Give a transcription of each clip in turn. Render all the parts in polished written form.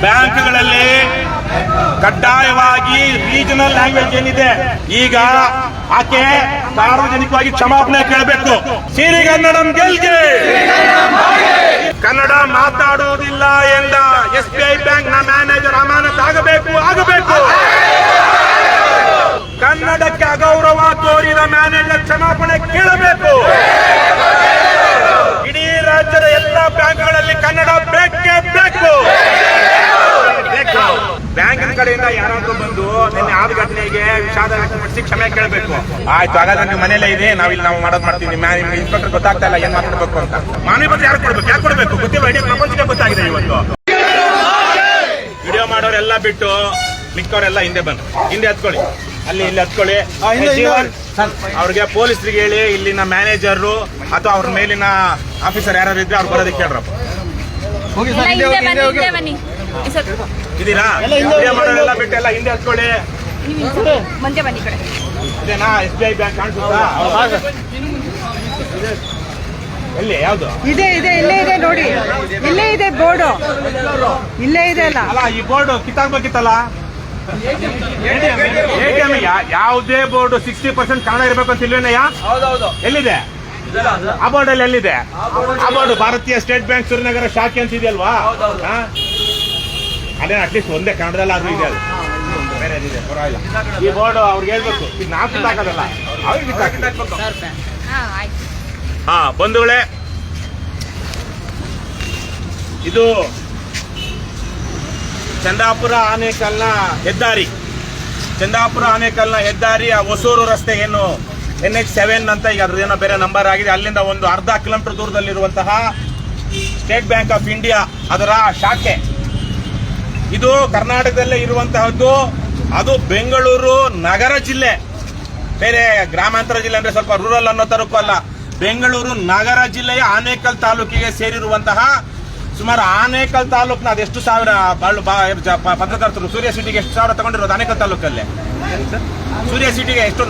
ಬ್ಯಾಂಕ್ಗಳಲ್ಲಿ ಕಡ್ಡಾಯವಾಗಿ regional language ಏನಿದೆ ಈಗ ಆಕೆ ಸಾರ್ವಜನಿಕವಾಗಿ ಕ್ಷಮಾಪಣೆ ಕೇಳಬೇಕು. ಸಿರಿಗನ್ನಡಂ ಗೆಲ್ಗೆ, ಕನ್ನಡ ಮಾತಾಡುವುದಿಲ್ಲ ಎಂದ SBI ಬ್ಯಾಂಕ್ ನ ಮ್ಯಾನೇಜರ್ ಅಮಾನತ್ ಆಗಬೇಕು. ಕನ್ನಡಕ್ಕೆ ಅಗೌರವ ತೋರಿದ ಮ್ಯಾನೇಜರ್ ಕ್ಷಮಾಪಣೆ ಕೇಳಬೇಕು. ಇಡೀ ರಾಜ್ಯದ ಎಲ್ಲ ಬ್ಯಾಂಕ್ಗಳಲ್ಲಿ ಕನ್ನಡ ಬೇಕೇ ಬೇಕು. ಬ್ಯಾಂಕಿನ ಕಡೆಯಿಂದ ಯಾರಾದ್ರೂ ಬಂದು ನಿನ್ನೆ ಆದ ಘಟನೆಗೆ ವಿಷಾದ ವ್ಯಕ್ತಪಡಿಸಿ ಕ್ಷಮೆ ಕೇಳಬೇಕು. ಆಯ್ತು, ಹಾಗಾದ್ರೆ ನೀವು ಮನೇಲೇ ಇದೆ, ನಾವು ಮಾಡೋದು ಮಾಡ್ತೀವಿ. ನಿಮ್ಮ ಇನ್ಸ್ಪೆಕ್ಟರ್ ಗೊತ್ತಾಗ್ತಾ ಇಲ್ಲ ಏನ್ ಮಾತಾಡ್ಬೇಕು ಅಂತ. ಮಾನವ ಬಗ್ಗೆ ಯಾರು ಕೊಡ್ಬೇಕು ಗೊತ್ತಿಲ್ಲ. ಇಡೀ ಪ್ರಪಂಚಕ್ಕೆ ಗೊತ್ತಾಗಿದೆ ಇವತ್ತು. ವಿಡಿಯೋ ಮಾಡೋರೆಲ್ಲ ಬಿಟ್ಟು ಮಿಕ್ಕವರೆಲ್ಲ ಹಿಂದೆ ಹತ್ಕೊಳ್ಳಿ, ಇಲ್ಲಿ ಹತ್ಕೊಳ್ಳಿ. ಅವ್ರಿಗೆ ಪೊಲೀಸರಿಗೆ ಹೇಳಿ, ಇಲ್ಲಿನ ಮ್ಯಾನೇಜರ್ ಅಥವಾ ಅವ್ರ ಮೇಲಿನ ಆಫೀಸರ್ ಯಾರು ಇದ್ರೆ ಅವ್ರು ಬರೋದಕ್ಕೆ ಕೇಳ್ರಪ್ಪ. ಇದೀರಾ? ವಿಡಿಯೋ ಮಾಡೋರೆಲ್ಲ ಬಿಟ್ಟು ಎಲ್ಲ ಹಿಂದೆ ಹತ್ಕೊಳ್ಳಿ. ಇದೇನಾ SBI ಬ್ಯಾಂಕ್ ಕಾಣಿಸುತ್ತಾ? ಎಲ್ಲಿ? ಯಾವ್ದು? ಇಲ್ಲೇ ಇದೆ ನೋಡಿ, ಇಲ್ಲೇ ಇದೆ ಬೋರ್ಡು, ಇಲ್ಲೇ ಇದೆ ಅಲ್ಲ. ಈ ಬೋರ್ಡ್ ಕಿತ್ತಾಕ್ಬೇಕಿತ್ತಲ್ಲ. ATM ಯಾವುದೇ ಬೋರ್ಡ್ 60% ಕನ್ನಡ ಇರ್ಬೇಕು ಅಂತ ಇಲ್ವೇನಯ್ಯ? ಎಲ್ಲಿದೆ ಆ ಬೋರ್ಡ್? ಅಲ್ಲಿ ಎಲ್ಲಿದೆ ಆ ಬೋರ್ಡ್? ಭಾರತೀಯ ಸ್ಟೇಟ್ ಬ್ಯಾಂಕ್ ಸೂರ್ಯನಗರ ಶಾಖೆ ಅಂತ ಇದೆಯಲ್ವಾ? ಅದೇ ಅಟ್ಲೀಸ್ಟ್ ಒಂದೇ ಕನ್ನಡದಲ್ಲಿ ಅದು ಇದೆ. ಅದು ಬೇರೆ ಇದೆ, ಪರವಾಗಿಲ್ಲ. ಈ ಬೋರ್ಡ್ ಅವ್ರಿಗೆ ಹೇಳ್ಬೇಕು, ಇದು ನಾವು ಕಿತ್ತಾಕೋದಲ್ಲ, ಅವ್ರಿಗೆ ಕಿತ್ತಾಕಬೇಕು. ಬಂಧುಗಳೇ, ಇದು ಚಂದಾಪುರ ಆನೇಕಲ್ನ ಹೆದ್ದಾರಿ, ಹೊಸೂರು ರಸ್ತೆ ಏನು NH7 ಅಂತ ಈಗ ಅದ್ರದ್ದೇನೋ ಬೇರೆ ನಂಬರ್ ಆಗಿದೆ. ಅಲ್ಲಿಂದ ಒಂದು ಅರ್ಧ ಕಿಲೋಮೀಟರ್ ದೂರದಲ್ಲಿರುವಂತಹ ಸ್ಟೇಟ್ ಬ್ಯಾಂಕ್ ಆಫ್ ಇಂಡಿಯಾ ಅದರ ಶಾಖೆ ಇದು ಕರ್ನಾಟಕದಲ್ಲೇ ಇರುವಂತಹದ್ದು. ಅದು ಬೆಂಗಳೂರು ನಗರ ಜಿಲ್ಲೆ, ಬೇರೆ ಗ್ರಾಮಾಂತರ ಜಿಲ್ಲೆ ಅಂದ್ರೆ ಸ್ವಲ್ಪ ರೂರಲ್ ಅನ್ನೋ ತರಕ್ಕೂ ಅಲ್ಲ. ಬೆಂಗಳೂರು ನಗರ ಜಿಲ್ಲೆಯ ಆನೇಕಲ್ ತಾಲೂಕಿಗೆ ಸೇರಿರುವಂತಹ, ಸುಮಾರು ಆನೇಕಲ್ ತಾಲೂಕ್ನ ಅದೆಷ್ಟು ಸಾವಿರ ಪತ್ರಕರ್ತರು ಸೂರ್ಯ ಸಿಟಿಗೆ ಎಷ್ಟು ಸಾವಿರ ತಗೊಂಡಿರೋದು ಆನೇಕಲ್ ತಾಲೂಕಲ್ಲೇ? ಸೂರ್ಯ ಸಿಟಿಗೆ ಎಷ್ಟು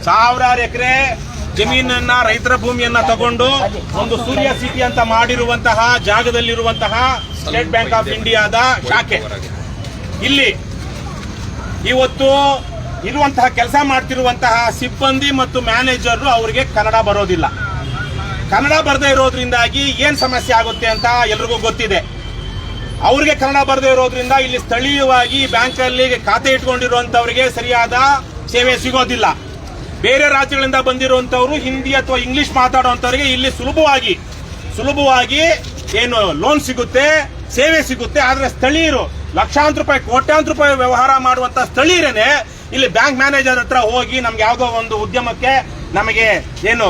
ಸಾವಿರಾರು ಎಕರೆ ಜಮೀನನ್ನ, ರೈತರ ಭೂಮಿಯನ್ನ ತಗೊಂಡು ಒಂದು ಸೂರ್ಯ ಸಿಟಿ ಅಂತ ಮಾಡಿರುವಂತಹ ಜಾಗದಲ್ಲಿರುವಂತಹ ಸ್ಟೇಟ್ ಬ್ಯಾಂಕ್ ಆಫ್ ಇಂಡಿಯಾದ ಶಾಖೆ ಇಲ್ಲಿ ಇವತ್ತು ಇರುವಂತಹ ಕೆಲಸ ಮಾಡ್ತಿರುವಂತಹ ಸಿಬ್ಬಂದಿ ಮತ್ತು ಮ್ಯಾನೇಜರ್ ಅವರಿಗೆ ಕನ್ನಡ ಬರೋದಿಲ್ಲ. ಕನ್ನಡ ಬರದೇ ಇರೋದ್ರಿಂದಾಗಿ ಏನ್ ಸಮಸ್ಯೆ ಆಗುತ್ತೆ ಅಂತ ಎಲ್ರಿಗೂ ಗೊತ್ತಿದೆ. ಅವ್ರಿಗೆ ಕನ್ನಡ ಬರದೇ ಇರೋದ್ರಿಂದ ಇಲ್ಲಿ ಸ್ಥಳೀಯವಾಗಿ ಬ್ಯಾಂಕಲ್ಲಿ ಖಾತೆ ಇಟ್ಕೊಂಡಿರುವಂತವರಿಗೆ ಸರಿಯಾದ ಸೇವೆ ಸಿಗೋದಿಲ್ಲ. ಬೇರೆ ರಾಜ್ಯಗಳಿಂದ ಬಂದಿರುವಂತವ್ರು ಹಿಂದಿ ಅಥವಾ ಇಂಗ್ಲಿಷ್ ಮಾತಾಡುವಂತವರಿಗೆ ಇಲ್ಲಿ ಸುಲಭವಾಗಿ ಏನು ಲೋನ್ ಸಿಗುತ್ತೆ, ಸೇವೆ ಸಿಗುತ್ತೆ. ಆದ್ರೆ ಸ್ಥಳೀಯರು ಲಕ್ಷಾಂತರ ರೂಪಾಯಿ, ಕೋಟ್ಯಾಂತರ ರೂಪಾಯಿ ವ್ಯವಹಾರ ಮಾಡುವಂತ ಸ್ಥಳೀಯರೇನೆ ಇಲ್ಲಿ ಬ್ಯಾಂಕ್ ಮ್ಯಾನೇಜರ್ ಹತ್ರ ಹೋಗಿ ನಮ್ಗೆ ಯಾವ್ದೋ ಒಂದು ಉದ್ಯಮಕ್ಕೆ ನಮಗೆ ಏನು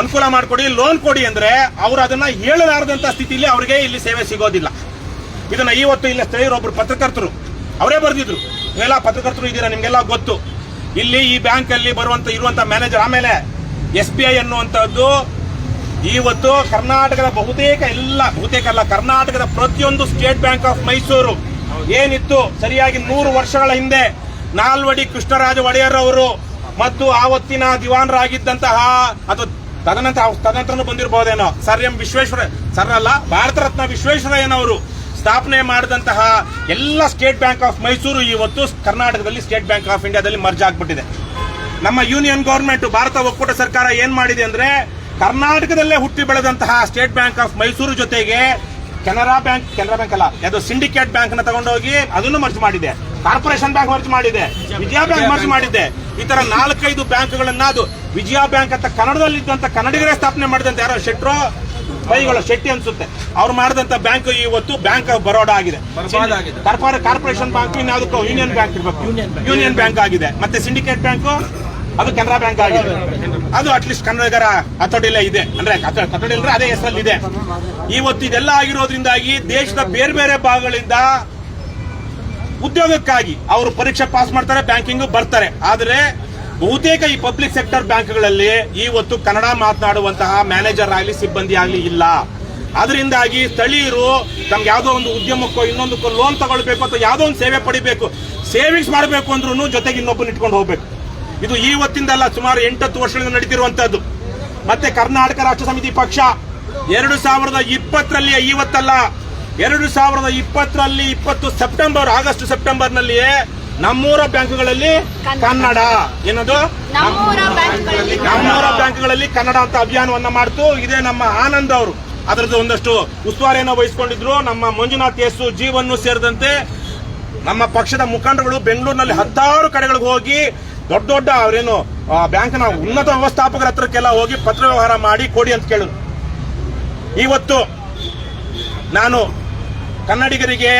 ಅನುಕೂಲ ಮಾಡಿಕೊಡಿ, ಲೋನ್ ಕೊಡಿ ಅಂದ್ರೆ ಅವರು ಅದನ್ನ ಹೇಳಲಾರದಂತ ಸ್ಥಿತಿಯಲ್ಲಿ ಅವರಿಗೆ ಇಲ್ಲಿ ಸೇವೆ ಸಿಗೋದಿಲ್ಲ. ಇದನ್ನ ಇವತ್ತು ಇಲ್ಲಿ ಸ್ಥಳೀಯರು ಒಬ್ರು ಪತ್ರಕರ್ತರು ಅವರೇ ಬರೆದಿದ್ರು. ನೀವೆಲ್ಲ ಪತ್ರಕರ್ತರು ಇದ್ದೀರಾ, ನಿಮ್ಗೆಲ್ಲ ಗೊತ್ತು. ಇಲ್ಲಿ ಈ ಬ್ಯಾಂಕ್ ಅಲ್ಲಿ ಇರುವಂತ ಮ್ಯಾನೇಜರ್, ಆಮೇಲೆ SBI ಅನ್ನುವಂಥದ್ದು ಇವತ್ತು ಕರ್ನಾಟಕದ ಕರ್ನಾಟಕದ ಪ್ರತಿಯೊಂದು ಸ್ಟೇಟ್ ಬ್ಯಾಂಕ್ ಆಫ್ ಮೈಸೂರು ಏನಿತ್ತು ಸರಿಯಾಗಿ 100 ವರ್ಷಗಳ ಹಿಂದೆ ನಾಲ್ವಡಿ ಕೃಷ್ಣರಾಜ ಒಡೆಯರ್ ಅವರು ಮತ್ತು ಆವತ್ತಿನ ದಿವಾನರಾಗಿದ್ದಂತಹ ಅಥವಾ ತದನಂತರ ಬಂದಿರಬಹುದೇನೋ ಭಾರತ ರತ್ನ ವಿಶ್ವೇಶ್ವರಯ್ಯನವರು ಸ್ಥಾಪನೆ ಮಾಡಿದಂತಹ ಎಲ್ಲ ಸ್ಟೇಟ್ ಬ್ಯಾಂಕ್ ಆಫ್ ಮೈಸೂರು ಇವತ್ತು ಕರ್ನಾಟಕದಲ್ಲಿ ಸ್ಟೇಟ್ ಬ್ಯಾಂಕ್ ಆಫ್ ಇಂಡಿಯಾದಲ್ಲಿ ಮರ್ಜ್ ಆಗ್ಬಿಟ್ಟಿದೆ. ನಮ್ಮ ಯೂನಿಯನ್ ಗವರ್ಮೆಂಟ್, ಭಾರತ ಒಕ್ಕೂಟ ಸರ್ಕಾರ ಏನ್ ಮಾಡಿದೆ ಅಂದ್ರೆ ಕರ್ನಾಟಕದಲ್ಲೇ ಹುಟ್ಟಿ ಬೆಳೆದಂತಹ ಸ್ಟೇಟ್ ಬ್ಯಾಂಕ್ ಆಫ್ ಮೈಸೂರು ಜೊತೆಗೆ ಕೆನರಾ ಬ್ಯಾಂಕ್ ಅಲ್ಲ, ಅದು ಸಿಂಡಿಕೇಟ್ ಬ್ಯಾಂಕ್ ನ ತಗೊಂಡೋಗಿ ಅದನ್ನು ಮರ್ಜ್ ಮಾಡಿದೆ. ಕಾರ್ಪೊರೇಷನ್ ಬ್ಯಾಂಕ್ ಮರ್ಜ್ ಮಾಡಿದೆ, ವಿಜಯ ಬ್ಯಾಂಕ್ ಮರ್ಜ್ ಮಾಡಿದೆ. ಈ ತರ 4-5 ಬ್ಯಾಂಕ್ಗಳನ್ನ, ಅದು ವಿಜಯ ಬ್ಯಾಂಕ್ ಅಂತ ಕನ್ನಡದಲ್ಲಿದ್ದಂತ ಕನ್ನಡಿಗರೇ ಸ್ಥಾಪನೆ ಮಾಡಿದಂತ ಯಾರೋ ಶೆಟ್ಟಿ ಅನ್ಸುತ್ತೆ, ಅವ್ರು ಮಾಡಿದಂತ ಬ್ಯಾಂಕ್ ಇವತ್ತು ಬ್ಯಾಂಕ್ ಆಫ್ ಬರೋಡಾ ಆಗಿದೆ. ಕಾರ್ಪೊರೇಷನ್ ಬ್ಯಾಂಕ್ ಇನ್ಯಾವುದಕ್ಕೂ ಯೂನಿಯನ್ ಬ್ಯಾಂಕ್ ಇರಬೇಕು, ಯೂನಿಯನ್ ಬ್ಯಾಂಕ್ ಆಗಿದೆ. ಮತ್ತೆ ಸಿಂಡಿಕೇಟ್ ಬ್ಯಾಂಕ್ ಅದು ಕೆನರಾ ಬ್ಯಾಂಕ್ ಆಗಿದೆ. ಅದು ಅಟ್ಲೀಸ್ಟ್ ಕನ್ನಡಿಗರ ಹತೋಟಿಯಲ್ಲೇ ಇದೆ, ಅಂದ್ರೆ ಹತೋಟಿ ಅಂದ್ರೆ ಅದೇ ಹೆಸರಲ್ಲಿ ಇದೆ. ಇವತ್ತು ಇದೆಲ್ಲ ಆಗಿರೋದ್ರಿಂದಾಗಿ ದೇಶದ ಬೇರೆ ಬೇರೆ ಭಾಗಗಳಿಂದ ಉದ್ಯೋಗಕ್ಕಾಗಿ ಅವರು ಪರೀಕ್ಷೆ ಪಾಸ್ ಮಾಡ್ತಾರೆ, ಬ್ಯಾಂಕಿಂಗ್ ಬರ್ತಾರೆ. ಆದ್ರೆ ಬಹುತೇಕ ಈ ಪಬ್ಲಿಕ್ ಸೆಕ್ಟರ್ ಬ್ಯಾಂಕ್ಗಳಲ್ಲಿ ಇವತ್ತು ಕನ್ನಡ ಮಾತನಾಡುವಂತಹ ಮ್ಯಾನೇಜರ್ ಆಗಲಿ ಸಿಬ್ಬಂದಿ ಆಗಲಿ ಇಲ್ಲ. ಅದರಿಂದಾಗಿ ಸ್ಥಳೀಯರು ತಮ್ಗೆ ಯಾವುದೋ ಒಂದು ಉದ್ಯಮಕ್ಕೋ ಇನ್ನೊಂದಕ್ಕೋ ಲೋನ್ ತಗೊಳ್ಬೇಕು ಅಥವಾ ಯಾವುದೋ ಒಂದು ಸೇವೆ ಪಡಿಬೇಕು, ಸೇವಿಂಗ್ಸ್ ಮಾಡಬೇಕು ಅಂದ್ರೂ ಜೊತೆಗೆ ಇನ್ನೊಬ್ಬನ ಇಟ್ಕೊಂಡು ಹೋಗ್ಬೇಕು. ಇದು ಇವತ್ತಿಂದಲ್ಲ, ಸುಮಾರು 8-10 ವರ್ಷಗಳಿಂದ ನಡೀತಿರುವಂತದ್ದು. ಮತ್ತೆ ಕರ್ನಾಟಕ ರಾಷ್ಟ್ರ ಸಮಿತಿ ಪಕ್ಷ 2020ರಲ್ಲಿ ಇವತ್ತಲ್ಲ 2020ರಲ್ಲಿ 20 ಆಗಸ್ಟ್ ಸೆಪ್ಟೆಂಬರ್ನಲ್ಲಿಯೇ ನಮ್ಮೂರ ಬ್ಯಾಂಕ್ಗಳಲ್ಲಿ ಕನ್ನಡ ಏನದು ನಮ್ಮೂರ ಬ್ಯಾಂಕ್ಗಳಲ್ಲಿ ಕನ್ನಡ ಅಂತ ಅಭಿಯಾನವನ್ನ ಮಾಡ್ತು. ಇದೇ ನಮ್ಮ ಆನಂದ್ ಅವರು ಅದರದ್ದು ಒಂದಷ್ಟು ಉಸ್ತುವಾರಿಯನ್ನು ವಹಿಸಿಕೊಂಡಿದ್ರು. ನಮ್ಮ ಮಂಜುನಾಥ್ ಎಸ್ ಜೀವನ್ನು ಸೇರಿದಂತೆ ನಮ್ಮ ಪಕ್ಷದ ಮುಖಂಡರುಗಳು ಬೆಂಗಳೂರಿನಲ್ಲಿ 10 ಕಡೆಗಳಿಗೆ ಹೋಗಿ ದೊಡ್ಡ ದೊಡ್ಡ ಅವರೇನು ಬ್ಯಾಂಕ್ನ ಉನ್ನತ ವ್ಯವಸ್ಥಾಪಕರ ಹತ್ರಕ್ಕೆಲ್ಲ ಹೋಗಿ ಪತ್ರ ವ್ಯವಹಾರ ಮಾಡಿ ಕೊಡಿ ಅಂತ ಕೇಳಿದ್ರು. ಇವತ್ತು ನಾನು ಕನ್ನಡಿಗರಿಗೆ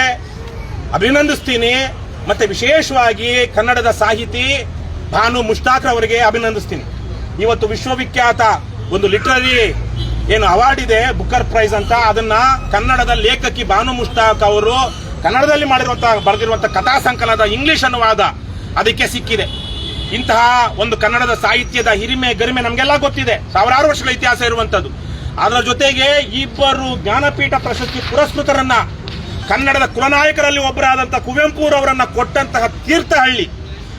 ಅಭಿನಂದಿಸ್ತೀನಿ. ಮತ್ತೆ ವಿಶೇಷವಾಗಿ ಕನ್ನಡದ ಸಾಹಿತಿ ಭಾನು ಮುಷ್ತಾಕ್ ಅವರಿಗೆ ಅಭಿನಂದಿಸ್ತೀನಿ. ಇವತ್ತು ವಿಶ್ವವಿಖ್ಯಾತ ಒಂದು ಲಿಟರರಿ ಏನು ಅವಾರ್ಡ್ ಇದೆ ಬುಕ್ಕರ್ ಪ್ರೈಸ್ ಅಂತ, ಅದನ್ನ ಕನ್ನಡದ ಲೇಖಕಿ ಭಾನು ಮುಷ್ತಾಕ್ ಅವರು ಕನ್ನಡದಲ್ಲಿ ಬರೆದಿರುವಂತಹ ಕಥಾ ಸಂಕಲನದ ಇಂಗ್ಲಿಷ್ ಅನುವಾದ ಅದಕ್ಕೆ ಸಿಕ್ಕಿದೆ. ಇಂತಹ ಒಂದು ಕನ್ನಡದ ಸಾಹಿತ್ಯದ ಹಿರಿಮೆ ಗರಿಮೆ ನಮಗೆಲ್ಲ ಗೊತ್ತಿದೆ, ಸಾವಿರಾರು ವರ್ಷಗಳ ಇತಿಹಾಸ ಇರುವಂತದ್ದು. ಅದರ ಜೊತೆಗೆ ಇಬ್ಬರು ಜ್ಞಾನಪೀಠ ಪ್ರಶಸ್ತಿ ಪುರಸ್ಕೃತರನ್ನ ಕನ್ನಡದ ಕುಲನಾಯಕರಲ್ಲಿ ಒಬ್ಬರಾದಂತಹ ಕುವೆಂಪುರವರನ್ನ ಕೊಟ್ಟಂತಹ ತೀರ್ಥಹಳ್ಳಿ,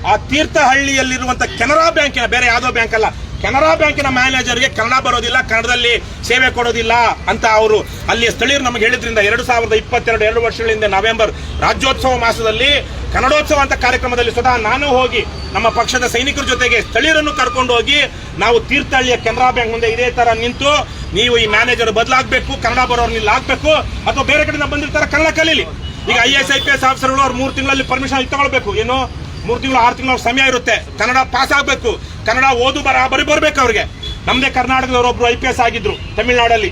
ಆ ತೀರ್ಥಹಳ್ಳಿಯಲ್ಲಿರುವಂತಹ ಕೆನರಾ ಬ್ಯಾಂಕಿನ, ಬೇರೆ ಯಾವುದೋ ಬ್ಯಾಂಕ್ ಅಲ್ಲ, ಕೆನರಾ ಬ್ಯಾಂಕಿನ ಮ್ಯಾನೇಜರ್ಗೆ ಕನ್ನಡ ಬರೋದಿಲ್ಲ, ಕನ್ನಡದಲ್ಲಿ ಸೇವೆ ಕೊಡೋದಿಲ್ಲ ಅಂತ ಅವರು ಅಲ್ಲಿಯ ಸ್ಥಳೀಯರು ನಮಗೆ ಹೇಳಿದ್ರಿಂದ 2022 2 ವರ್ಷಗಳಿಂದ ನವೆಂಬರ್ ರಾಜ್ಯೋತ್ಸವ ಮಾಸದಲ್ಲಿ ಕನ್ನಡೋತ್ಸವ ಅಂತ ಕಾರ್ಯಕ್ರಮದಲ್ಲಿ ಸ್ವತಃ ನಾನು ಹೋಗಿ ನಮ್ಮ ಪಕ್ಷದ ಸೈನಿಕರ ಜೊತೆಗೆ ಸ್ಥಳೀಯರನ್ನು ಕರ್ಕೊಂಡು ಹೋಗಿ ನಾವು ತೀರ್ಥಹಳ್ಳಿಯ ಕೆನರಾ ಬ್ಯಾಂಕ್ ಮುಂದೆ ಇದೇ ತರ ನಿಂತು ನೀವು ಈ ಮ್ಯಾನೇಜರ್ ಬದಲಾಗಬೇಕು, ಕನ್ನಡ ಬರೋರ್ನ ಇಲ್ಲಿ ಹಾಕ್ಬೇಕು, ಅಥವಾ ಬೇರೆ ಕಡೆಯಿಂದ ಬಂದಿರ್ತಾರೆ ಕನ್ನಡ ಕಲೀಲಿ. ಈಗ IAS IPS ಆಫೀಸರ್ಗಳು ಅವ್ರು 3 ತಿಂಗಳಲ್ಲಿ ಪರ್ಮಿಷನ್ ತಗೊಳ್ಬೇಕು, ಏನು 3 ತಿಂಗಳು 6 ತಿಂಗಳ ಸಮಯ ಇರುತ್ತೆ, ಕನ್ನಡ ಪಾಸ್ ಆಗಬೇಕು, ಕನ್ನಡ ಓದು ಬರೀ ಬರ್ಬೇಕು ಅವ್ರಿಗೆ. ನಮ್ದೇ ಕರ್ನಾಟಕದವರೊಬ್ರು IPS ಆಗಿದ್ರು ತಮಿಳುನಾಡಲ್ಲಿ,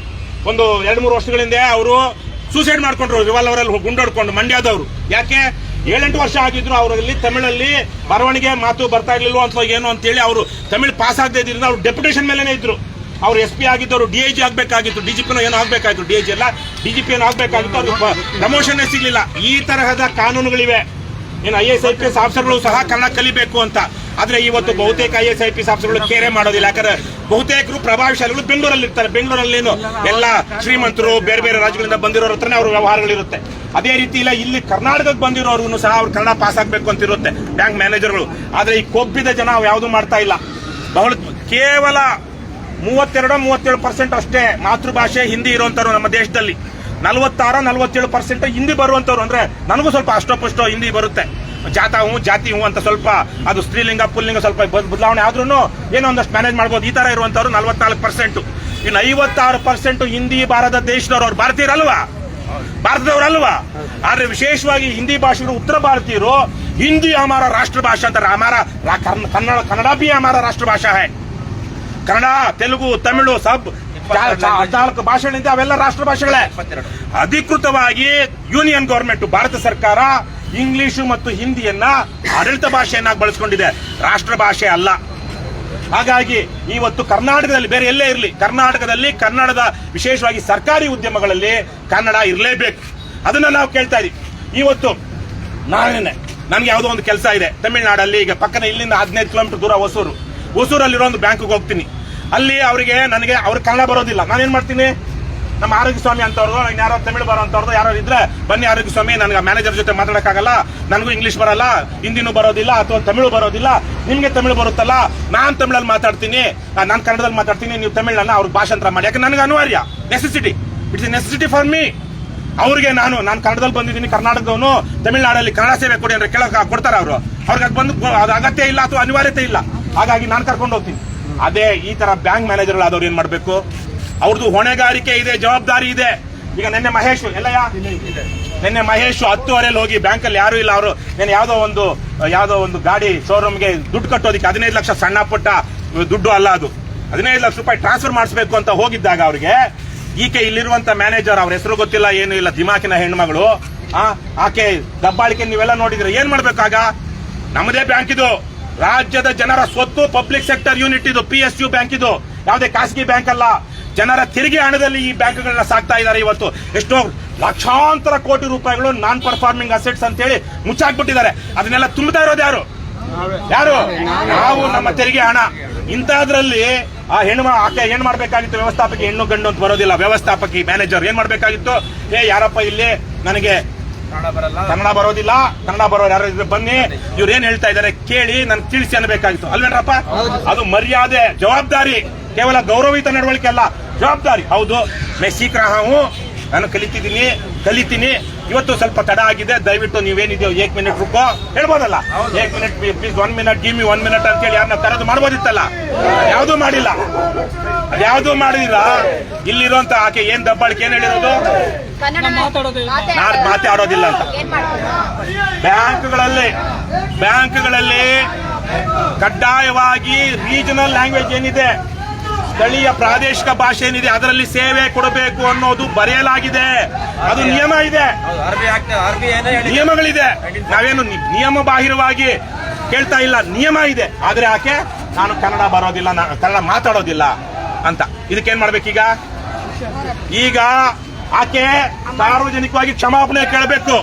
ಒಂದು 2-3 ವರ್ಷಗಳಿಂದ ಅವರು ಸೂಸೈಡ್ ಮಾಡ್ಕೊಂಡ್ರು, ರಿವಾಲ್ವರಲ್ಲಿ ಗುಂಡೊಡ್ಕೊಂಡು, ಮಂಡ್ಯದವರು. ಯಾಕೆ 7-8 ವರ್ಷ ಆಗಿದ್ರು, ಅವರಲ್ಲಿ ತಮಿಳಲ್ಲಿ ಬರವಣಿಗೆ ಮಾತು ಬರ್ತಾ ಇರ್ಲಿಲ್ವೋ ಅಥವಾ ಏನು ಅಂತೇಳಿ ಅವರು ತಮಿಳು ಪಾಸ್ ಆಗದೆ ಇದ್ರಿಂದ ಅವರು ಡೆಪ್ಯುಟೇಷನ್ ಮೇಲೇನೆ ಇದ್ರು. ಅವ್ರು SP ಆಗಿದ್ದವರು DIG ಆಗ್ಬೇಕಾಗಿತ್ತು, DGP ಏನೋ ಆಗ್ಬೇಕಾಗಿತ್ತು, DIG ಅಲ್ಲ DGP ಏನೋ ಆಗ್ಬೇಕಾಗಿತ್ತು, ಅವ್ರಿಗೆ ಪ್ರಮೋಷನ್ ಸಿಗ್ಲಿಲ್ಲ. ಈ ತರಹದ ಕಾನೂನುಗಳಿವೆ. ಏನು IAS IPS ಆಫೀಸರ್ಗಳು ಸಹ ಕನ್ನಡ ಕಲಿಬೇಕು ಅಂತ. ಆದ್ರೆ ಇವತ್ತು ಬಹುತೇಕ IAS IPS ಆಫೀಸರ್ಗಳು ಕೇರೆ ಮಾಡೋದಿಲ್ಲ. ಯಾಕಂದ್ರೆ ಬಹುತೇಕರು ಪ್ರಭಾವಶಾಲಿಗಳು ಬೆಂಗಳೂರಲ್ಲಿ ಇರ್ತಾರೆ. ಬೆಂಗಳೂರಲ್ಲೇನು ಎಲ್ಲ ಶ್ರೀಮಂತರು ಬೇರೆ ಬೇರೆ ರಾಜ್ಯಗಳಿಂದ ಬಂದಿರೋರ ಹತ್ರನೇ ಅವ್ರ ವ್ಯವಹಾರಗಳಿರುತ್ತೆ. ಅದೇ ರೀತಿ ಇಲ್ಲ, ಇಲ್ಲಿ ಕರ್ನಾಟಕಕ್ಕೆ ಬಂದಿರೋರ್ಗು ಸಹ ಅವ್ರು ಕನ್ನಡ ಪಾಸ್ ಆಗ್ಬೇಕು ಅಂತ ಇರುತ್ತೆ ಬ್ಯಾಂಕ್ ಮ್ಯಾನೇಜರ್ಗಳು. ಆದ್ರೆ ಈ ಕೊಬ್ಬಿದ ಜನ ಯಾವುದು ಮಾಡ್ತಾ ಇಲ್ಲ. ಕೇವಲ 32-37% ಅಷ್ಟೇ ಮಾತೃಭಾಷೆ ಹಿಂದಿ ಇರುವಂತವ್ರು ನಮ್ಮ ದೇಶದಲ್ಲಿ. 46-47% ಹಿಂದಿ ಬರುವಂತವ್ರು. ಅಂದ್ರೆ ನನಗೂ ಸ್ವಲ್ಪ ಅಷ್ಟೋಪಷ್ಟೋ ಹಿಂದಿ ಬರುತ್ತೆ. ಜಾತಿ ಹೂ ಅಂತ ಸ್ವಲ್ಪ ಅದು ಸ್ತ್ರೀಲಿಂಗ ಪುಲ್ಲಿಂಗ ಸ್ವಲ್ಪ ಬದಲಾವಣೆ ಆದ್ರೂ ಏನೋ ಒಂದಷ್ಟು ಮ್ಯಾನೇಜ್ ಮಾಡ್ಬೋದು. ಈ ತರ ಇರುವಂತವ್ರು 44%. ಇನ್ನು 56% ಹಿಂದಿ ಭಾರತ ದೇಶದವ್ರು. ಅವ್ರು ಭಾರತದವರಲ್ವಾ? ಆದ್ರೆ ವಿಶೇಷವಾಗಿ ಹಿಂದಿ ಭಾಷೆಗಳು ಉತ್ತರ ಭಾರತೀಯರು ಹಿಂದಿ ಹಮಾರ ರಾಷ್ಟ್ರ ಭಾಷಾ ಅಂತಾರೆ. ಕನ್ನಡ ಬಿ ಹಮಾರ ರಾಷ್ಟ್ರ ಭಾಷಾ ಹೈ. ಕನ್ನಡ, ತೆಲುಗು, ತಮಿಳು ಸಬ್ 14 ಭಾಷೆಗಳಿಂದ ಅವೆಲ್ಲ ರಾಷ್ಟ್ರ ಭಾಷೆಗಳೇ. ಅಧಿಕೃತವಾಗಿ ಯೂನಿಯನ್ ಗವರ್ಮೆಂಟ್ ಭಾರತ ಸರ್ಕಾರ ಇಂಗ್ಲಿಷು ಮತ್ತು ಹಿಂದಿಯನ್ನ ಆಡಳಿತ ಭಾಷೆಯನ್ನಾಗಿ ಬಳಸಿಕೊಂಡಿದೆ, ರಾಷ್ಟ್ರ ಭಾಷೆ ಅಲ್ಲ. ಹಾಗಾಗಿ ಇವತ್ತು ಕರ್ನಾಟಕದಲ್ಲಿ, ಬೇರೆ ಎಲ್ಲೇ ಇರಲಿ, ಕರ್ನಾಟಕದಲ್ಲಿ ಕನ್ನಡದ ವಿಶೇಷವಾಗಿ ಸರ್ಕಾರಿ ಉದ್ಯಮಗಳಲ್ಲಿ ಕನ್ನಡ ಇರಲೇಬೇಕು. ಅದನ್ನ ನಾವು ಕೇಳ್ತಾ ಇದೀವಿ. ಇವತ್ತು ನನಗೆ ಯಾವುದೋ ಒಂದು ಕೆಲಸ ಇದೆ ತಮಿಳುನಾಡಲ್ಲಿ, ಈಗ ಪಕ್ಕನ ಇಲ್ಲಿಂದ 15 ಕಿಲೋಮೀಟರ್ ದೂರ ಹೊಸೂರಲ್ಲಿರೋ ಒಂದು ಬ್ಯಾಂಕ್ಗೆ ಹೋಗ್ತೀನಿ. ಅಲ್ಲಿ ಅವ್ರಿಗೆ ಕನ್ನಡ ಬರೋದಿಲ್ಲ. ನಾನೇನ್ ಮಾಡ್ತೀನಿ, ನಮ್ಮ ಆರೋಗ್ಯ ಸ್ವಾಮಿ ಅಂತವ್ರದ್ದು, ಯಾರೋ ತಮಿಳು ಬರೋಂಥವ್ರದ್ದು ಯಾರು ಇದ್ರೆ ಬನ್ನಿ ಆರೋಗ್ಯ ಸ್ವಾಮಿ, ನನಗೆ ಮ್ಯಾನೇಜರ್ ಜೊತೆ ಮಾತಾಡಕ್ಕಾಗಲ್ಲ, ನನಗೂ ಇಂಗ್ಲಿಷ್ ಬರಲ್ಲ, ಹಿಂದಿನೂ ಬರೋದಿಲ್ಲ, ಅಥವಾ ತಮಿಳು ಬರೋದಿಲ್ಲ, ನಿಮ್ಗೆ ತಮಿಳು ಬರುತ್ತಲ್ಲ, ನಾನ್ ತಮಿಳಲ್ಲಿ ಮಾತಾಡ್ತೀನಿ, ನಾನು ಕನ್ನಡದಲ್ಲಿ ಮಾತಾಡ್ತೀನಿ, ನೀವು ತಮಿಳನ್ನ ಅವ್ರಿಗೆ ಭಾಷಾಂತರ ಮಾಡಿ. ಯಾಕೆ ನನಗೆ ಅನಿವಾರ್ಯ, necessity, it's A necessity for me. ಅವ್ರಿಗೆ ನಾನು ಕನ್ನಡದಲ್ಲಿ ಬಂದಿದ್ದೀನಿ, ಕರ್ನಾಟಕದವನು, ತಮಿಳುನಾಡಲ್ಲಿ ಕನ್ನಡ ಸೇವೆ ಕೊಡಿ ಅಂದ್ರೆ ಕೇಳಕ್ ಕೊಡ್ತಾರೆ ಅವರು. ಅವ್ರಿಗೆ ಅದು ಬಂದು ಅದು ಅಗತ್ಯ ಇಲ್ಲ ಅಥವಾ ಅನಿವಾರ್ಯತೆ ಇಲ್ಲ. ಹಾಗಾಗಿ ನಾನು ಕರ್ಕೊಂಡು ಹೋಗ್ತೀನಿ. ಅದೇ ಈ ತರ ಬ್ಯಾಂಕ್ ಮ್ಯಾನೇಜರ್ಗಳಾದವ್ರು ಏನ್ ಮಾಡ್ಬೇಕು? ಅವ್ರದ್ದು ಹೊಣೆಗಾರಿಕೆ ಇದೆ, ಜವಾಬ್ದಾರಿ ಇದೆ. ಈಗ ನಿನ್ನೆ ಮಹೇಶ್ 10:30 ಹೋಗಿ ಬ್ಯಾಂಕಲ್ಲಿ ಯಾರು ಇಲ್ಲ, ಅವರು నేను ಯಾವುದೋ ಒಂದು ಗಾಡಿ ಶೋರೂಮ್ಗೆ ದುಡ್ಡು ಕಟ್ಟೋದಿಕ್ಕೆ 15 ಲಕ್ಷ, ಸಣ್ಣ ಪುಟ್ಟ ದುಡ್ಡು ಅಲ್ಲ ಅದು, 15 ಲಕ್ಷ ರೂಪಾಯಿ ಟ್ರಾನ್ಸ್ಫರ್ ಮಾಡಿಸ್ಬೇಕು ಅಂತ ಹೋಗಿದ್ದಾಗ ಅವ್ರಿಗೆ ಈಕೆ ಇಲ್ಲಿರುವಂತ ಮ್ಯಾನೇಜರ್, ಅವ್ರ ಹೆಸರು ಗೊತ್ತಿಲ್ಲ, ಏನು ಇಲ್ಲ, ದಿಮಾಕಿನ ಹೆಣ್ಮಗಳು, ಆಕೆ ದಬ್ಬಾಳಿಕೆ ನೀವೆಲ್ಲ ನೋಡಿದ್ರೆ ಏನ್ ಮಾಡ್ಬೇಕಾಗ? ನಮ್ಮದೇ ಬ್ಯಾಂಕ್ ಇದು, ರಾಜ್ಯದ ಜನರ ಸ್ವತ್ತು, ಪಬ್ಲಿಕ್ ಸೆಕ್ಟರ್ ಯೂನಿಟ್ ಇದು, PSU ಬ್ಯಾಂಕ್ ಇದು, ಯಾವುದೇ ಖಾಸಗಿ ಬ್ಯಾಂಕ್ ಅಲ್ಲ. ಜನರ ತೆರಿಗೆ ಹಣದಲ್ಲಿ ಈ ಬ್ಯಾಂಕ್ಗಳನ್ನ ಸಾಕ್ತಾ ಇದ್ದಾರೆ. ಇವತ್ತು ಎಷ್ಟೋ ಲಕ್ಷಾಂತರ ಕೋಟಿ ರೂಪಾಯಿಗಳು ನಾನ್ ಪರ್ಫಾರ್ಮಿಂಗ್ ಅಸೆಟ್ಸ್ ಅಂತ ಹೇಳಿ ಮುಚ್ಚಾಕ್ಬಿಟ್ಟಿದ್ದಾರೆ. ಅದನ್ನೆಲ್ಲ ತುಂಬುತ್ತಾ ಇರೋದು ಯಾರು? ನಾವು, ನಮ್ಮ ತೆರಿಗೆ ಹಣ. ಇಂತಹದ್ರಲ್ಲಿ ಆಕೆ ಏನ್ ಮಾಡ್ಬೇಕಾಗಿತ್ತು? ವ್ಯವಸ್ಥಾಪಕಿ, ಹೆಣ್ಣು ಗಂಡು ಅಂತ ಬರೋದಿಲ್ಲ, ವ್ಯವಸ್ಥಾಪಕಿ ಮ್ಯಾನೇಜರ್ ಏನ್ ಮಾಡ್ಬೇಕಾಗಿತ್ತು? ಯಾರಪ್ಪ ಇಲ್ಲಿ ನನಗೆ ಕನ್ನಡ ಬರೋದಿಲ್ಲ, ಕನ್ನಡ ಬರೋರು ಯಾರು ಇದ್ರೆ ಬನ್ನಿ, ಇವ್ರು ಏನ್ ಹೇಳ್ತಾ ಇದಾರೆ ಕೇಳಿ ನನ್ಗೆ ತಿಳಿಸಿ ಅನ್ಬೇಕಾಗಿತ್ತು ಅಲ್ವೇನ್ರಪ್ಪ? ಅದು ಮರ್ಯಾದೆ, ಜವಾಬ್ದಾರಿ, ಕೇವಲ ಗೌರವಿತ ನಡವಳಿಕೆ ಅಲ್ಲ, ಜವಾಬ್ದಾರಿ. ಹೌದು, ಮೈ ಸೀಕ್ ರಹಾ ಹೂಂ, ನಾನು ಕಲಿತೀನಿ. ಇವತ್ತು ಸ್ವಲ್ಪ ತಡ ಆಗಿದೆ, ದಯವಿಟ್ಟು ನೀವೇನಿದೆಯೋ 1 ಮಿನಿಟ್ ರುಕೋ ಹೇಳ್ಬೋದಲ್ಲ. 1 minute please, 1 minute give me 1 minute ಅಂತ ಹೇಳಿ ಯಾರನ್ನ ತರದು ಮಾಡ್ಬೋದಿತ್ತಲ್ಲ. ಯಾವ್ದೂ ಮಾಡಿಲ್ಲ. ಇಲ್ಲಿರುವಂತ ಆಕೆ ಏನ್ ದಬ್ಬಾಳಿಕೆ ಏನ್ ಹೇಳಿರೋದು, ನಾನು ಮಾತಾಡೋದಿಲ್ಲ ಅಂತ. ಬ್ಯಾಂಕ್ಗಳಲ್ಲಿ ಕಡ್ಡಾಯವಾಗಿ ರೀಜನಲ್ ಲ್ಯಾಂಗ್ವೇಜ್ ಏನಿದೆ, ಸ್ಥಳೀಯ ಪ್ರಾದೇಶಿಕ ಭಾಷೆ ಏನಿದೆ, ಅದರಲ್ಲಿ ಸೇವೆ ಕೊಡಬೇಕು ಅನ್ನೋದು ಬರೆಯಲಾಗಿದೆ. ಅದು ನಿಯಮ ಇದೆ, ನಿಯಮಗಳಿದೆ. ನಾವೇನು ನಿಯಮ ಬಾಹಿರವಾಗಿ ಕೇಳ್ತಾ ಇಲ್ಲ, ನಿಯಮ ಇದೆ. ಆದ್ರೆ ಆಕೆ ನಾನು ಕನ್ನಡ ಬರೋದಿಲ್ಲ, ಕನ್ನಡ ಮಾತಾಡೋದಿಲ್ಲ ಅಂತ. ಇದಕ್ಕೇನ್ ಮಾಡ್ಬೇಕೀಗ? ಈಗ ಆಕೆ ಸಾರ್ವಜನಿಕವಾಗಿ ಕ್ಷಮಾಪಣೆ ಕೇಳಬೇಕು.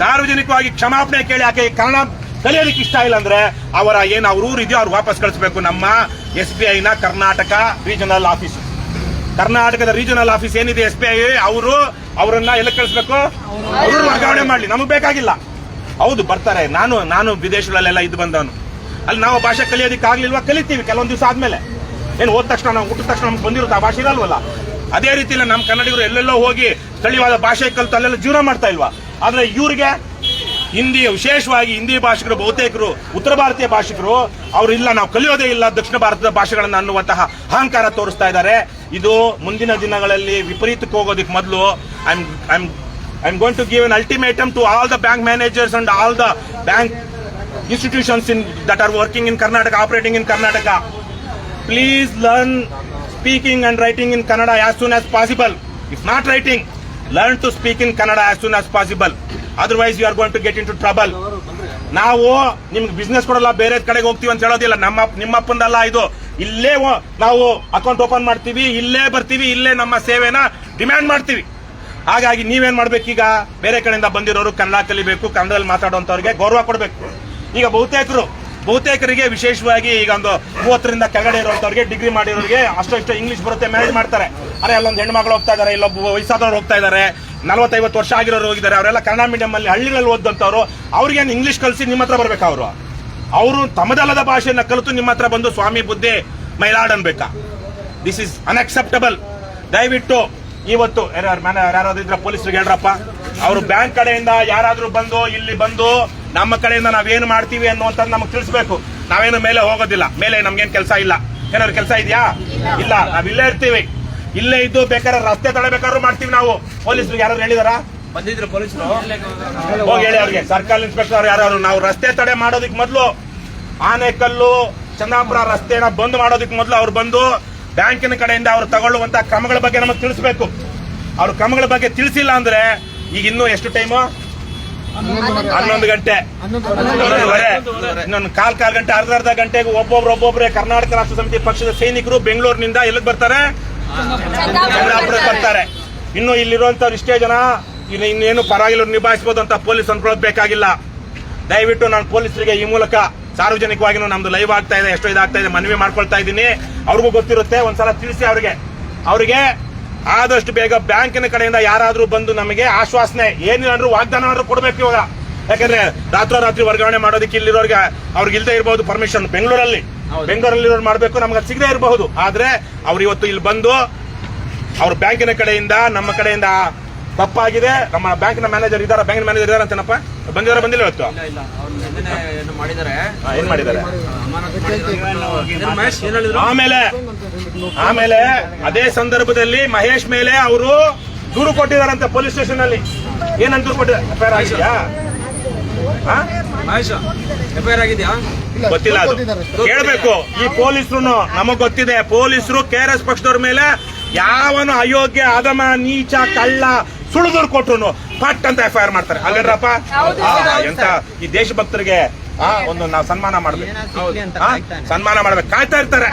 ಸಾರ್ವಜನಿಕವಾಗಿ ಕ್ಷಮಾಪಣೆ ಕೇಳಿ ಆಕೆ ಕನ್ನಡ ಕಲಿಯೋದಕ್ಕೆ ಇಷ್ಟ ಇಲ್ಲ ಅಂದ್ರೆ ಅವ್ರ ಊರಿದೆಯೋ ಅವ್ರು ವಾಪಸ್ ಕಳಿಸಬೇಕು. ನಮ್ಮ SBI ನ ಕರ್ನಾಟಕ ರೀಜನಲ್ ಆಫೀಸ್, ಕರ್ನಾಟಕದ ರೀಜನಲ್ ಆಫೀಸ್ ಏನಿದೆ SBI, ಅವರನ್ನ ಎಲ್ಲ ಕಳಿಸ್ಬೇಕು, ಅವರು ವರ್ಗಾವಣೆ ಮಾಡ್ಲಿ. ನಮಗ್ ಬೇಕಾಗಿಲ್ಲ. ಹೌದು ಬರ್ತಾರೆ, ನಾನು ವಿದೇಶಗಳಲ್ಲೆಲ್ಲ ಇದ್ದು ಬಂದವನು. ಅಲ್ಲಿ ನಾವು ಭಾಷೆ ಕಲಿಯೋದಕ್ಕೆ ಆಗ್ಲಿಲ್ವಾ, ಕಲಿತೀವಿ ಕೆಲವೊಂದು ದಿವಸ ಆದ್ಮೇಲೆ. ಏನು ಹುಟ್ಟಿದ ತಕ್ಷಣ ನಮ್ಗೆ ಬಂದಿರುತ್ತೆ ಆ ಭಾಷೆ ಇರಲ್ವಲ್ಲ. ಅದೇ ರೀತಿ ನಮ್ಮ ಕನ್ನಡಿಗರು ಎಲ್ಲೆಲ್ಲೋ ಹೋಗಿ ಸ್ಥಳೀಯವಾದ ಭಾಷೆ ಕಲಿತು ಅಲ್ಲೆಲ್ಲ ಜೀವನ ಮಾಡ್ತಾ ಇಲ್ವಾ? ಆದ್ರೆ ಇವ್ರಿಗೆ ಹಿಂದಿ, ವಿಶೇಷವಾಗಿ ಹಿಂದಿ ಭಾಷಿಕರು, ಬಹುತೇಕರು ಉತ್ತರ ಭಾರತೀಯ ಭಾಷಿಕರು, ಅವರು ಇಲ್ಲ ನಾವು ಕಲಿಯೋದೇ ಇಲ್ಲ ದಕ್ಷಿಣ ಭಾರತದ ಭಾಷೆಗಳನ್ನು ಅನ್ನುವಂತಹ ಅಹಂಕಾರ ತೋರಿಸ್ತಾ ಇದ್ದಾರೆ. ಇದು ಮುಂದಿನ ದಿನಗಳಲ್ಲಿ ವಿಪರೀತಕ್ಕೆ ಹೋಗೋದಕ್ಕೆ ಮೊದಲು I'm going to give an ultimatum to all the bank managers and all the bank institutions that are working in Karnataka, operating in Karnataka. Please learn speaking and writing in Kannada as soon as possible. If not writing, learn to speak in Kannada as soon as possible. Otherwise you are going to get into trouble. ನಾವು ನಿಮ್ಗೆ business ಕೊಡಲ್ಲ, ಬೇರೆ ಕಡೆಗೆ ಹೋಗ್ತೀವಿ ಅಂತ ಹೇಳೋದಿಲ್ಲ. ನಿಮ್ಮಪ್ಪಂದಲ್ಲ ಇದು. ಇಲ್ಲೇ ನಾವು ಅಕೌಂಟ್ ಓಪನ್ ಮಾಡ್ತೀವಿ, ಇಲ್ಲೇ ಬರ್ತೀವಿ, ಇಲ್ಲೇ ನಮ್ಮ ಸೇವೆನ ಡಿಮ್ಯಾಂಡ್ ಮಾಡ್ತೀವಿ. ಹಾಗಾಗಿ ನೀವೇನ್ ಮಾಡ್ಬೇಕೀಗ? ಬೇರೆ ಕಡೆಯಿಂದ ಬಂದಿರೋರು ಕನ್ನಡ ಕಲಿಬೇಕು, ಕನ್ನಡದಲ್ಲಿ ಮಾತಾಡುವಂತವ್ರಿಗೆ ಗೌರವ ಕೊಡಬೇಕು. ಈಗ ಬಹುತೇಕರಿಗೆ ವಿಶೇಷವಾಗಿ ಈಗ ಒಂದು 30ರಿಂದ ಕೆಳಗಡೆ ಇರುವಂತವ್ರಿಗೆ, ಡಿಗ್ರಿ ಮಾಡಿರೋರಿಗೆ ಅಷ್ಟು ಇಂಗ್ಲಿಷ್ ಬರುತ್ತೆ, ಮ್ಯಾನೇಜ್ ಮಾಡ್ತಾರೆ. ಅರೆ ಅಲ್ಲೊಂದು ಹೆಣ್ಮಕ್ಳು ಹೋಗ್ತಾ ಇದಾರೆ, ಇಲ್ಲೊಬ್ಬ ವಯಸ್ಸಾದವ್ರು ಹೋಗ್ತಾ ಇದಾರೆ, 40-50 ವರ್ಷ ಆಗಿರೋರು ಹೋಗಿದ್ದಾರೆ. ಅವರೆಲ್ಲ ಕನ್ನಡ ಮೀಡಿಯಂ ಅಲ್ಲಿ ಹಳ್ಳಿಗಳಲ್ಲಿ ಓದಂತವ್ರು. ಅವ್ರಿಗೇನು ಇಂಗ್ಲಿಷ್ ಕಲಿಸಿ ನಿಮ್ಮ ಹತ್ರ ಬರ್ಬೇಕಾ? ಅವರು ತಮ್ಮದಲ್ಲದ ಭಾಷೆಯನ್ನ ಕಲಿತು ನಿಮ್ಮ ಹತ್ರ ಬಂದು ಸ್ವಾಮಿ ಬುದ್ಧಿ ಮೈಲಾಡ್ ಅನ್ಬೇಕಾ? This is unacceptable. ದಯವಿಟ್ಟು ಇವತ್ತು ಯಾರಾದ್ರೂ ಇದ್ರೆ ಪೊಲೀಸರಿಗೆ ಹೇಳ್ರಪ್ಪ. ಅವರು ಬ್ಯಾಂಕ್ ಕಡೆಯಿಂದ ಯಾರಾದ್ರೂ ಇಲ್ಲಿ ಬಂದು ನಮ್ಮ ಕಡೆಯಿಂದ ನಾವೇನು ಮಾಡ್ತೀವಿ ಅನ್ನುವಂತ ನಮಗೆ ತಿಳಿಸ್ಬೇಕು. ನಾವೇನು ಮೇಲೆ ಹೋಗೋದಿಲ್ಲ, ಮೇಲೆ ನಮ್ಗೇನ್ ಕೆಲಸ ಇಲ್ಲ. ಏನಾದ್ರು ಕೆಲಸ ಇದೆಯಾ? ಇಲ್ಲ. ನಾವ್ ಇಲ್ಲೇ ಇರ್ತೀವಿ, ಇಲ್ಲೇ ಇದ್ದು ಬೇಕಾದ್ರೆ ರಸ್ತೆ ತಡೆಬೇಕಾದ್ರೂ ಮಾಡ್ತೀವಿ ನಾವು. ಪೊಲೀಸರಿಗೆ ಯಾರು ಹೇಳಿದಾರ? ಬಂದಿದ್ರು ಪೊಲೀಸರು, ಹೋಗಿ ಹೇಳಿ ಅವ್ರಿಗೆ, ಸರ್ಕಲ್ ಇನ್ಸ್ಪೆಕ್ಟರ್ ಯಾರು. ನಾವು ರಸ್ತೆ ತಡೆ ಮಾಡೋದಕ್ಕೆ ಮೊದಲು, ಆನೆಕಲ್ಲು ಚಂದಾಪುರ ರಸ್ತೆನ ಬಂದ್ ಮಾಡೋದಕ್ಕೆ ಮೊದಲು ಅವ್ರು ಬಂದು ಬ್ಯಾಂಕಿನ ಕಡೆಯಿಂದ ಅವ್ರು ತಗೊಳ್ಳುವಂತ ಕ್ರಮಗಳ ಬಗ್ಗೆ ನಮಗೆ ತಿಳಿಸಬೇಕು. ಅವ್ರ ಕ್ರಮಗಳ ಬಗ್ಗೆ ತಿಳಿಸಿಲ್ಲ ಅಂದ್ರೆ ಈಗ ಇನ್ನೂ ಎಷ್ಟು ಟೈಮು? 11 ಗಂಟೆ, 11:30, ಇನ್ನೊಂದು ಕಾಲ್ ಗಂಟೆ, ಅರ್ಧ ಗಂಟೆಗೆ ಒಬ್ಬೊಬ್ರೆ ಕರ್ನಾಟಕ ರಾಷ್ಟ್ರ ಸಮಿತಿ ಪಕ್ಷದ ಸೈನಿಕರು ಬೆಂಗಳೂರಿನಿಂದ ಎಲ್ಲಿಗೆ ಬರ್ತಾರೆ? ಚಂದ್ರಾಪುರಕ್ಕೆ ಬರ್ತಾರೆ. ಇನ್ನು ಇಲ್ಲಿರುವಂತವ್ರು ಇಷ್ಟೇ ಜನ, ಇನ್ನೇನು ಪರವಾಗಿಲ್ಲ ನಿಭಾಯಿಸಬಹುದು ಅಂತ ಪೊಲೀಸ್ ಅನ್ಕೊಳ್ಳೋದು ಬೇಕಾಗಿಲ್ಲ. ದಯವಿಟ್ಟು ನಾನು ಪೊಲೀಸರಿಗೆ ಈ ಮೂಲಕ ಸಾರ್ವಜನಿಕವಾಗಿ ನಮ್ದು ಲೈವ್ ಆಗ್ತಾ ಇದೆ, ಎಷ್ಟೋ ಇದಾಗ್ತಾ ಇದೆ, ಮನವಿ ಮಾಡ್ಕೊಳ್ತಾ ಇದ್ದೀನಿ. ಅವ್ರಿಗೂ ಗೊತ್ತಿರುತ್ತೆ, ಒಂದ್ಸಲ ತಿಳಿಸಿ ಅವ್ರಿಗೆ ಆದಷ್ಟು ಬೇಗ ಬ್ಯಾಂಕಿನ ಕಡೆಯಿಂದ ಯಾರಾದ್ರೂ ಬಂದು ನಮಗೆ ಆಶ್ವಾಸನೆ ಏನಾದ್ರೂ ವಾಗ್ದಾನ ಕೊಡ್ಬೇಕು ಇವಾಗ. ಯಾಕಂದ್ರೆ ರಾತ್ರೋರಾತ್ರಿ ವರ್ಗಾವಣೆ ಮಾಡೋದಕ್ಕೆ ಇಲ್ಲಿರೋರಿಗೆ ಅವ್ರಿಗೆ ಇಲ್ಲದೆ ಇರಬಹುದು ಪರ್ಮಿಷನ್. ಬೆಂಗಳೂರಲ್ಲಿರೋರು ಮಾಡಬೇಕು, ನಮ್ಗೆ ಸಿಗದೆ ಇರಬಹುದು. ಆದ್ರೆ ಅವ್ರು ಇವತ್ತು ಇಲ್ಲಿ ಬಂದು ಅವ್ರ ಬ್ಯಾಂಕಿನ ಕಡೆಯಿಂದ, ನಮ್ಮ ಕಡೆಯಿಂದ ತಪ್ಪಾಗಿದೆ. ನಮ್ಮ ಬ್ಯಾಂಕಿನ ಮ್ಯಾನೇಜರ್ ಇದಾರ, ಬ್ಯಾಂಕಿನ ಮ್ಯಾನೇಜರ್ ಇದಾರ ಅಂತನಪ್ಪ, ಬಂದಿಲ್ಲ ಇವತ್ತು. ಏನ್ ಮಾಡಿದ್ದಾರೆ? ಆಮೇಲೆ ಅದೇ ಸಂದರ್ಭದಲ್ಲಿ ಮಹೇಶ್ ಮೇಲೆ ಅವರು ದೂರು ಕೊಟ್ಟಿದಾರಂತೆ ಪೊಲೀಸ್ ಸ್ಟೇಷನ್ ಅಲ್ಲಿ. ಏನಂತ ದೂರು ಕೊಟ್ಟಿದ್ದಾರೆ? ಎಫ್ಐಆರ್ ಆಗಿದ್ಯಾ ಗೊತ್ತಿಲ್ಲ, ಅದು ಕೇಳಬೇಕು. ಈ ಪೊಲೀಸರು ನಮಗ್ ಗೊತ್ತಿದೆ, ಪೊಲೀಸರು KRS ಪಕ್ಷದವ್ರ ಮೇಲೆ ಯಾವನು ಅಯೋಗ್ಯ, ಅಧಮ, ನೀಚ, ಕಳ್ಳ, ಸುಳಿದೂರು ಕೊಟ್ರು ಪಟ್ ಅಂತ FIR ಮಾಡ್ತಾರೆ. ಅಲ್ಲೇನ್ರಪ್ಪ? ಎಂತ ಈ ದೇಶಭಕ್ತರಿಗೆ ಒಂದು ನಾವು ಸನ್ಮಾನ ಮಾಡ್ಬೇಕು, ಕಾಯ್ತಾ ಇರ್ತಾರೆ.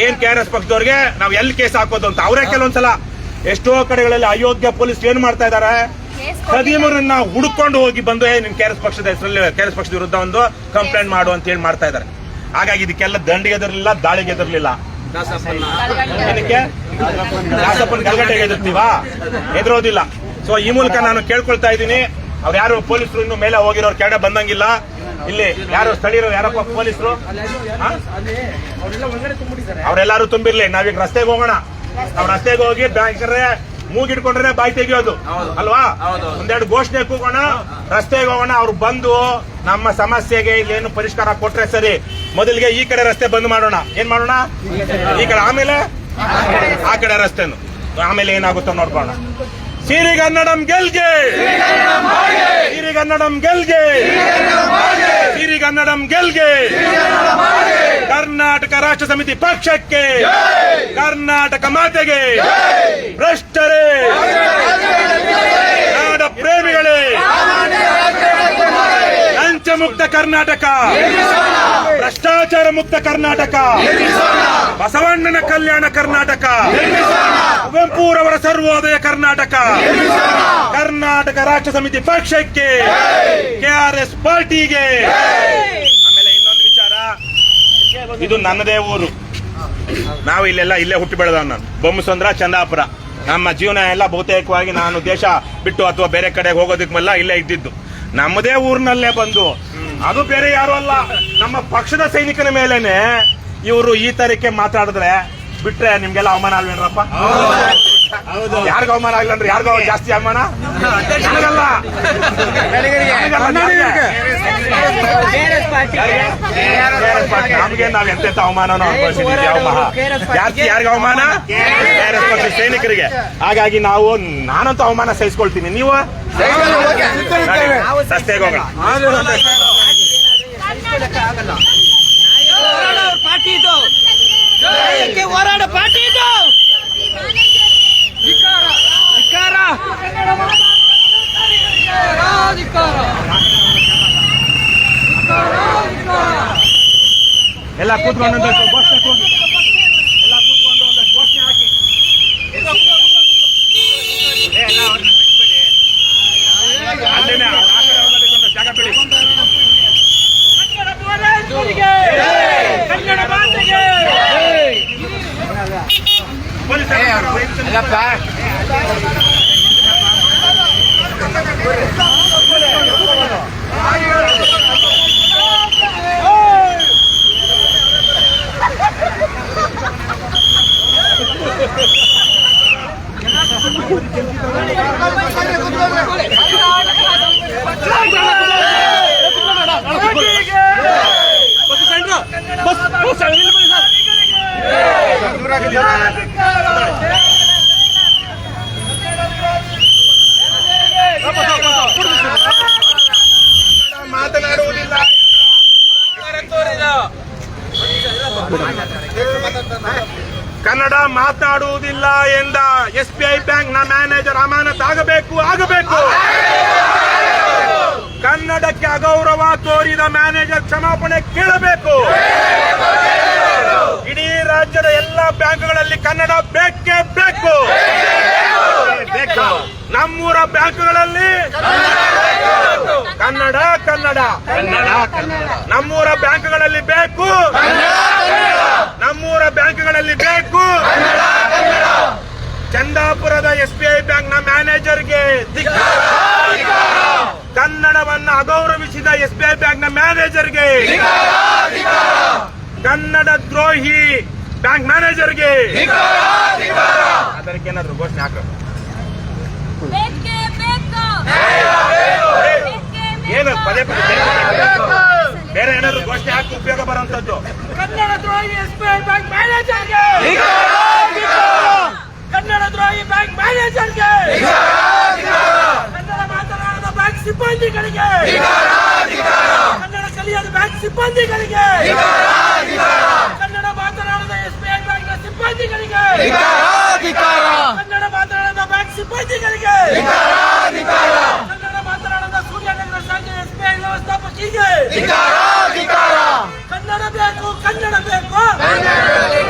ಏನ್ KRS ಪಕ್ಷದವ್ರಿಗೆ ನಾವು ಎಲ್ಲಿ ಕೇಸ್ ಹಾಕೋದು ಅಂತ. ಅವರೇ ಕೆಲವೊಂದ್ಸಲ ಎಷ್ಟೋ ಕಡೆಗಳಲ್ಲಿ ಅಯೋಗ್ಯ ಪೊಲೀಸ್ ಏನ್ ಮಾಡ್ತಾ ಇದಾರೆ, ಖದೀಮರನ್ನ ಹುಡ್ಕೊಂಡು ಹೋಗಿ ಬಂದು ನಿಮ್ KRS ಪಕ್ಷದ ಹೆಸರಲ್ಲಿ, KRS ಪಕ್ಷದ ವಿರುದ್ಧ ಒಂದು ಕಂಪ್ಲೇಂಟ್ ಮಾಡು ಅಂತ ಹೇಳಿ ಮಾಡ್ತಾ ಇದಾರೆ. ಹಾಗಾಗಿ ಇದಕ್ಕೆಲ್ಲ ದಂಡಿಗೆ ಎದರ್ಲಿಲ್ಲ, ದಾಳಿಗೆ ಎದರ್ಲಿಲ್ಲ. ಏನಕ್ಕೆ ದಾಸಪ್ಪನ ಗಲ್ಗಟ್ಟೆಗೆ ಎದುರ್ತೀವಾ? ಎದುರೋದಿಲ್ಲ. ಸೊ ಈ ಮೂಲಕ ನಾನು ಕೇಳ್ಕೊಳ್ತಾ ಇದ್ದೀನಿ, ಅವ್ರು ಯಾರು ಪೊಲೀಸರು ಇನ್ನು ಮೇಲೆ ಹೋಗಿರೋರು ಕೆಳಗಡೆ ಬಂದಂಗಿಲ್ಲ. ಇಲ್ಲಿ ಯಾರು ಸ್ಥಳೀಯರು, ಯಾರಪ್ಪ ಪೊಲೀಸರು, ಅವರೆಲ್ಲರೂ ತುಂಬಿರ್ಲಿ. ನಾವೀಗ ರಸ್ತೆಗೆ ಹೋಗೋಣ. ನಾವು ರಸ್ತೆಗೆ ಹೋಗಿ ಬ್ಯಾಂಕರೇ ಮೂಗಿಡ್ಕೊಂಡ್ರೆ ಬಾಯಿ ತೆಗಿಯೋದು ಅಲ್ವಾ? ಒಂದೆರಡು ಘೋಷಣೆ ಕೂಗೋಣ, ರಸ್ತೆಗೆ ಹೋಗೋಣ, ಅವ್ರು ಬಂದು ನಮ್ಮ ಸಮಸ್ಯೆಗೆ ಇಲ್ಲೇನು ಪರಿಷ್ಕಾರ ಕೊಟ್ರೆ ಸರಿ. ಮೊದಲಿಗೆ ಈ ಕಡೆ ರಸ್ತೆ ಬಂದ್ ಮಾಡೋಣ. ಏನ್ ಮಾಡೋಣ? ಈ ಕಡೆ, ಆಮೇಲೆ ಆ ಕಡೆ ರಸ್ತೆನು, ಆಮೇಲೆ ಏನಾಗುತ್ತೋ ನೋಡ್ಕೋಣ. ಸಿರಿಗನ್ನಡಂ ಗೆಲ್ಗೆ, ಸಿರಿಗನ್ನಡಂ ಗೆಲ್ಗೆ, ಸಿರಿಗನ್ನಡಂ ಗೆಲ್ಗೆ. ಕರ್ನಾಟಕ ರಾಷ್ಟ್ರ ಸಮಿತಿ ಪಕ್ಷಕ್ಕೆ, ಕರ್ನಾಟಕ ಮಾತೆಗೆ, ಭ್ರಷ್ಟರೇ, ನಾಡ ಪ್ರೇಮಿಗಳೇ, ಲಂಚ ಮುಕ್ತ ಕರ್ನಾಟಕ, ಭ್ರಷ್ಟಾಚಾರ ಮುಕ್ತ ಕರ್ನಾಟಕ, ಬಸವಣ್ಣನ ಕಲ್ಯಾಣ ಕರ್ನಾಟಕ, ಕುವೆಂಪುರವರ ಸರ್ವೋದಯ ಕರ್ನಾಟಕ, ಕರ್ನಾಟಕ ರಾಷ್ಟ್ರ ಸಮಿತಿ ಪಕ್ಷಕ್ಕೆ, ಕೆಆರ್ಎಸ್ ಪಾರ್ಟಿಗೆ. ಆಮೇಲೆ ಇನ್ನೊಂದು ವಿಚಾರ, ಇದು ನನ್ನದೇ ಊರು. ನಾವು ಇಲ್ಲೇ ಹುಟ್ಟಿ ಬೆಳೆದವ್. ನಾನು ಬೊಮ್ಮಸಂದ್ರ, ಚಂದಾಪುರ. ನಮ್ಮ ಜೀವನ ಎಲ್ಲ ಬಹುತೇಕವಾಗಿ ನಾನು ದೇಶ ಬಿಟ್ಟು ಅಥವಾ ಬೇರೆ ಕಡೆಗೆ ಹೋಗೋದಕ್ಕೆಲ್ಲ ಇಲ್ಲೇ ಇದ್ದಿದ್ದು. ನಮ್ಮದೇ ಊರಿನಲ್ಲೇ ಬಂದು, ಅದು ಬೇರೆ ಯಾರು ಅಲ್ಲ, ನಮ್ಮ ಪಕ್ಷದ ಸೈನಿಕನ ಮೇಲೇನೆ ಇವರು ಈ ತರಕ್ಕೆ ಮಾತಾಡಿದ್ರೆ ಬಿಟ್ರೆ ನಿಮ್ಗೆಲ್ಲ ಅವಮಾನ ಅಲ್ವೇನ್ರಪ್ಪ? ಯಾರಿಗ ಅವಮಾನ ಆಗ್ಲಂದ್ರೆ ಯಾರಿಗೋ ಜಾಸ್ತಿ ಅವಮಾನ ನನಗಲ್ಲ. ನಮ್ಗೆ ನಾವ್ ಎಂತೆಂತ ಅವಮಾನನೂ ಅನುಭವಿಸಿದ್ದೀವಿ. ಜಾಸ್ತಿ ಯಾರಿಗ ಅವಮಾನ? ಸೈನಿಕರಿಗೆ. ಹಾಗಾಗಿ ನಾನಂತೂ ಅವಮಾನ ಸಹಿಸ್ಕೊಳ್ತೀನಿ. ನೀವು ರಸ್ತೆಗೆ ಹೋಗೋಣ. ಪಾರ್ಟಿ ಇದು, ಹೋರಾಡ ಪಾರ್ಟಿ ಇದು. ಎಲ್ಲ ಕೂತ್ಕೊಂಡು ಘೋಷಣೆ ಕೂಗಿ, ಎಲ್ಲ ಕೂತ್ಕೊಂಡು ಒಂದು ಘೋಷಣೆ ಹಾಕಿ. ಅಲ್ಲೇನೆ ಆ ಕಡೆ ಹೋಗೋದಕ್ಕೊಂದು ಜಾಗ ಬಿಡಿ. ಕನ್ನಡ ಮಾತೆಗೆ ಮಾತನಾಡುವುದಿಲ್ಲ. ಕನ್ನಡ ಮಾತನಾಡುವುದಿಲ್ಲ ಎಂದ SBI ಬ್ಯಾಂಕ್ ನ ಮ್ಯಾನೇಜರ್ ಅಮಾನತಾಗಬೇಕು, ಆಗಬೇಕು. ಕನ್ನಡಕ್ಕೆ ಅಗೌರವ ತೋರಿದ ಮ್ಯಾನೇಜರ್ ಕ್ಷಮಾಪಣೆ ಕೇಳಬೇಕು. ಇಡೀ ರಾಜ್ಯದ ಎಲ್ಲ ಬ್ಯಾಂಕ್ಗಳಲ್ಲಿ ಕನ್ನಡ ಬೇಕೇ ಬೇಕು. ನಮ್ಮೂರ ಬ್ಯಾಂಕ್ಗಳಲ್ಲಿ ಕನ್ನಡ ಕನ್ನಡ ನಮ್ಮೂರ ಬ್ಯಾಂಕ್ಗಳಲ್ಲಿ ಬೇಕು, ನಮ್ಮೂರ ಬ್ಯಾಂಕ್ಗಳಲ್ಲಿ ಬೇಕು. ಚಂದಾಪುರದ SBI ಬ್ಯಾಂಕ್ ನ ಮ್ಯಾನೇಜರ್ಗೆ ಕನ್ನಡವನ್ನು ಅಗೌರವಿಸಿದ SBI ಬ್ಯಾಂಕ್ ನ ಮ್ಯಾನೇಜರ್ಗೆ, ಕನ್ನಡ ದ್ರೋಹಿ ಬ್ಯಾಂಕ್ ಮ್ಯಾನೇಜರ್ಗೆ ಅದಕ್ಕೇನಾದ್ರು ಘೋಷಣೆ ಹಾಕಬೇಕು. ಏನು ಪದೇ ಪದೇ ಬೇರೆ ಏನಾದ್ರು ಘೋಷಣೆ ಹಾಕಿ ಉಪಯೋಗ ಬರುವಂತದ್ದು. ಕನ್ನಡ ದ್ರೋಹಿ SBI ಬ್ಯಾಂಕ್ ಮ್ಯಾನೇಜರ್ಗೆ, ಕನ್ನಡ ದ್ರೋಹಿ ಬ್ಯಾಂಕ್ ಮ್ಯಾನೇಜರ್ಗೆ, ಕನ್ನಡ ಮಾತನಾಡದ ಬ್ಯಾಂಕ್ ಸಿಬ್ಬಂದಿಗಳಿಗೆ, ಕನ್ನಡ ಕಲಿಯದ ಬ್ಯಾಂಕ್ ಸಿಬ್ಬಂದಿಗಳಿಗೆ, ಕನ್ನಡ ಮಾತನಾಡದ SBI ಬ್ಯಾಂಕ್ ನ ಸಿಬ್ಬಂದಿಗಳಿಗೆ, ಕನ್ನಡ ಮಾತನಾಡದ ಬ್ಯಾಂಕ್ ಸಿಬ್ಬಂದಿಗಳಿಗೆ, ಕನ್ನಡ ಮಾತನಾಡದ ಸೂರ್ಯನಗರ ಶಾಖೆ SBI ವ್ಯವಸ್ಥಾಪಕಿಗೆ ಕನ್ನಡ ಬೇಕು, ಕನ್ನಡ ಬೇಕು,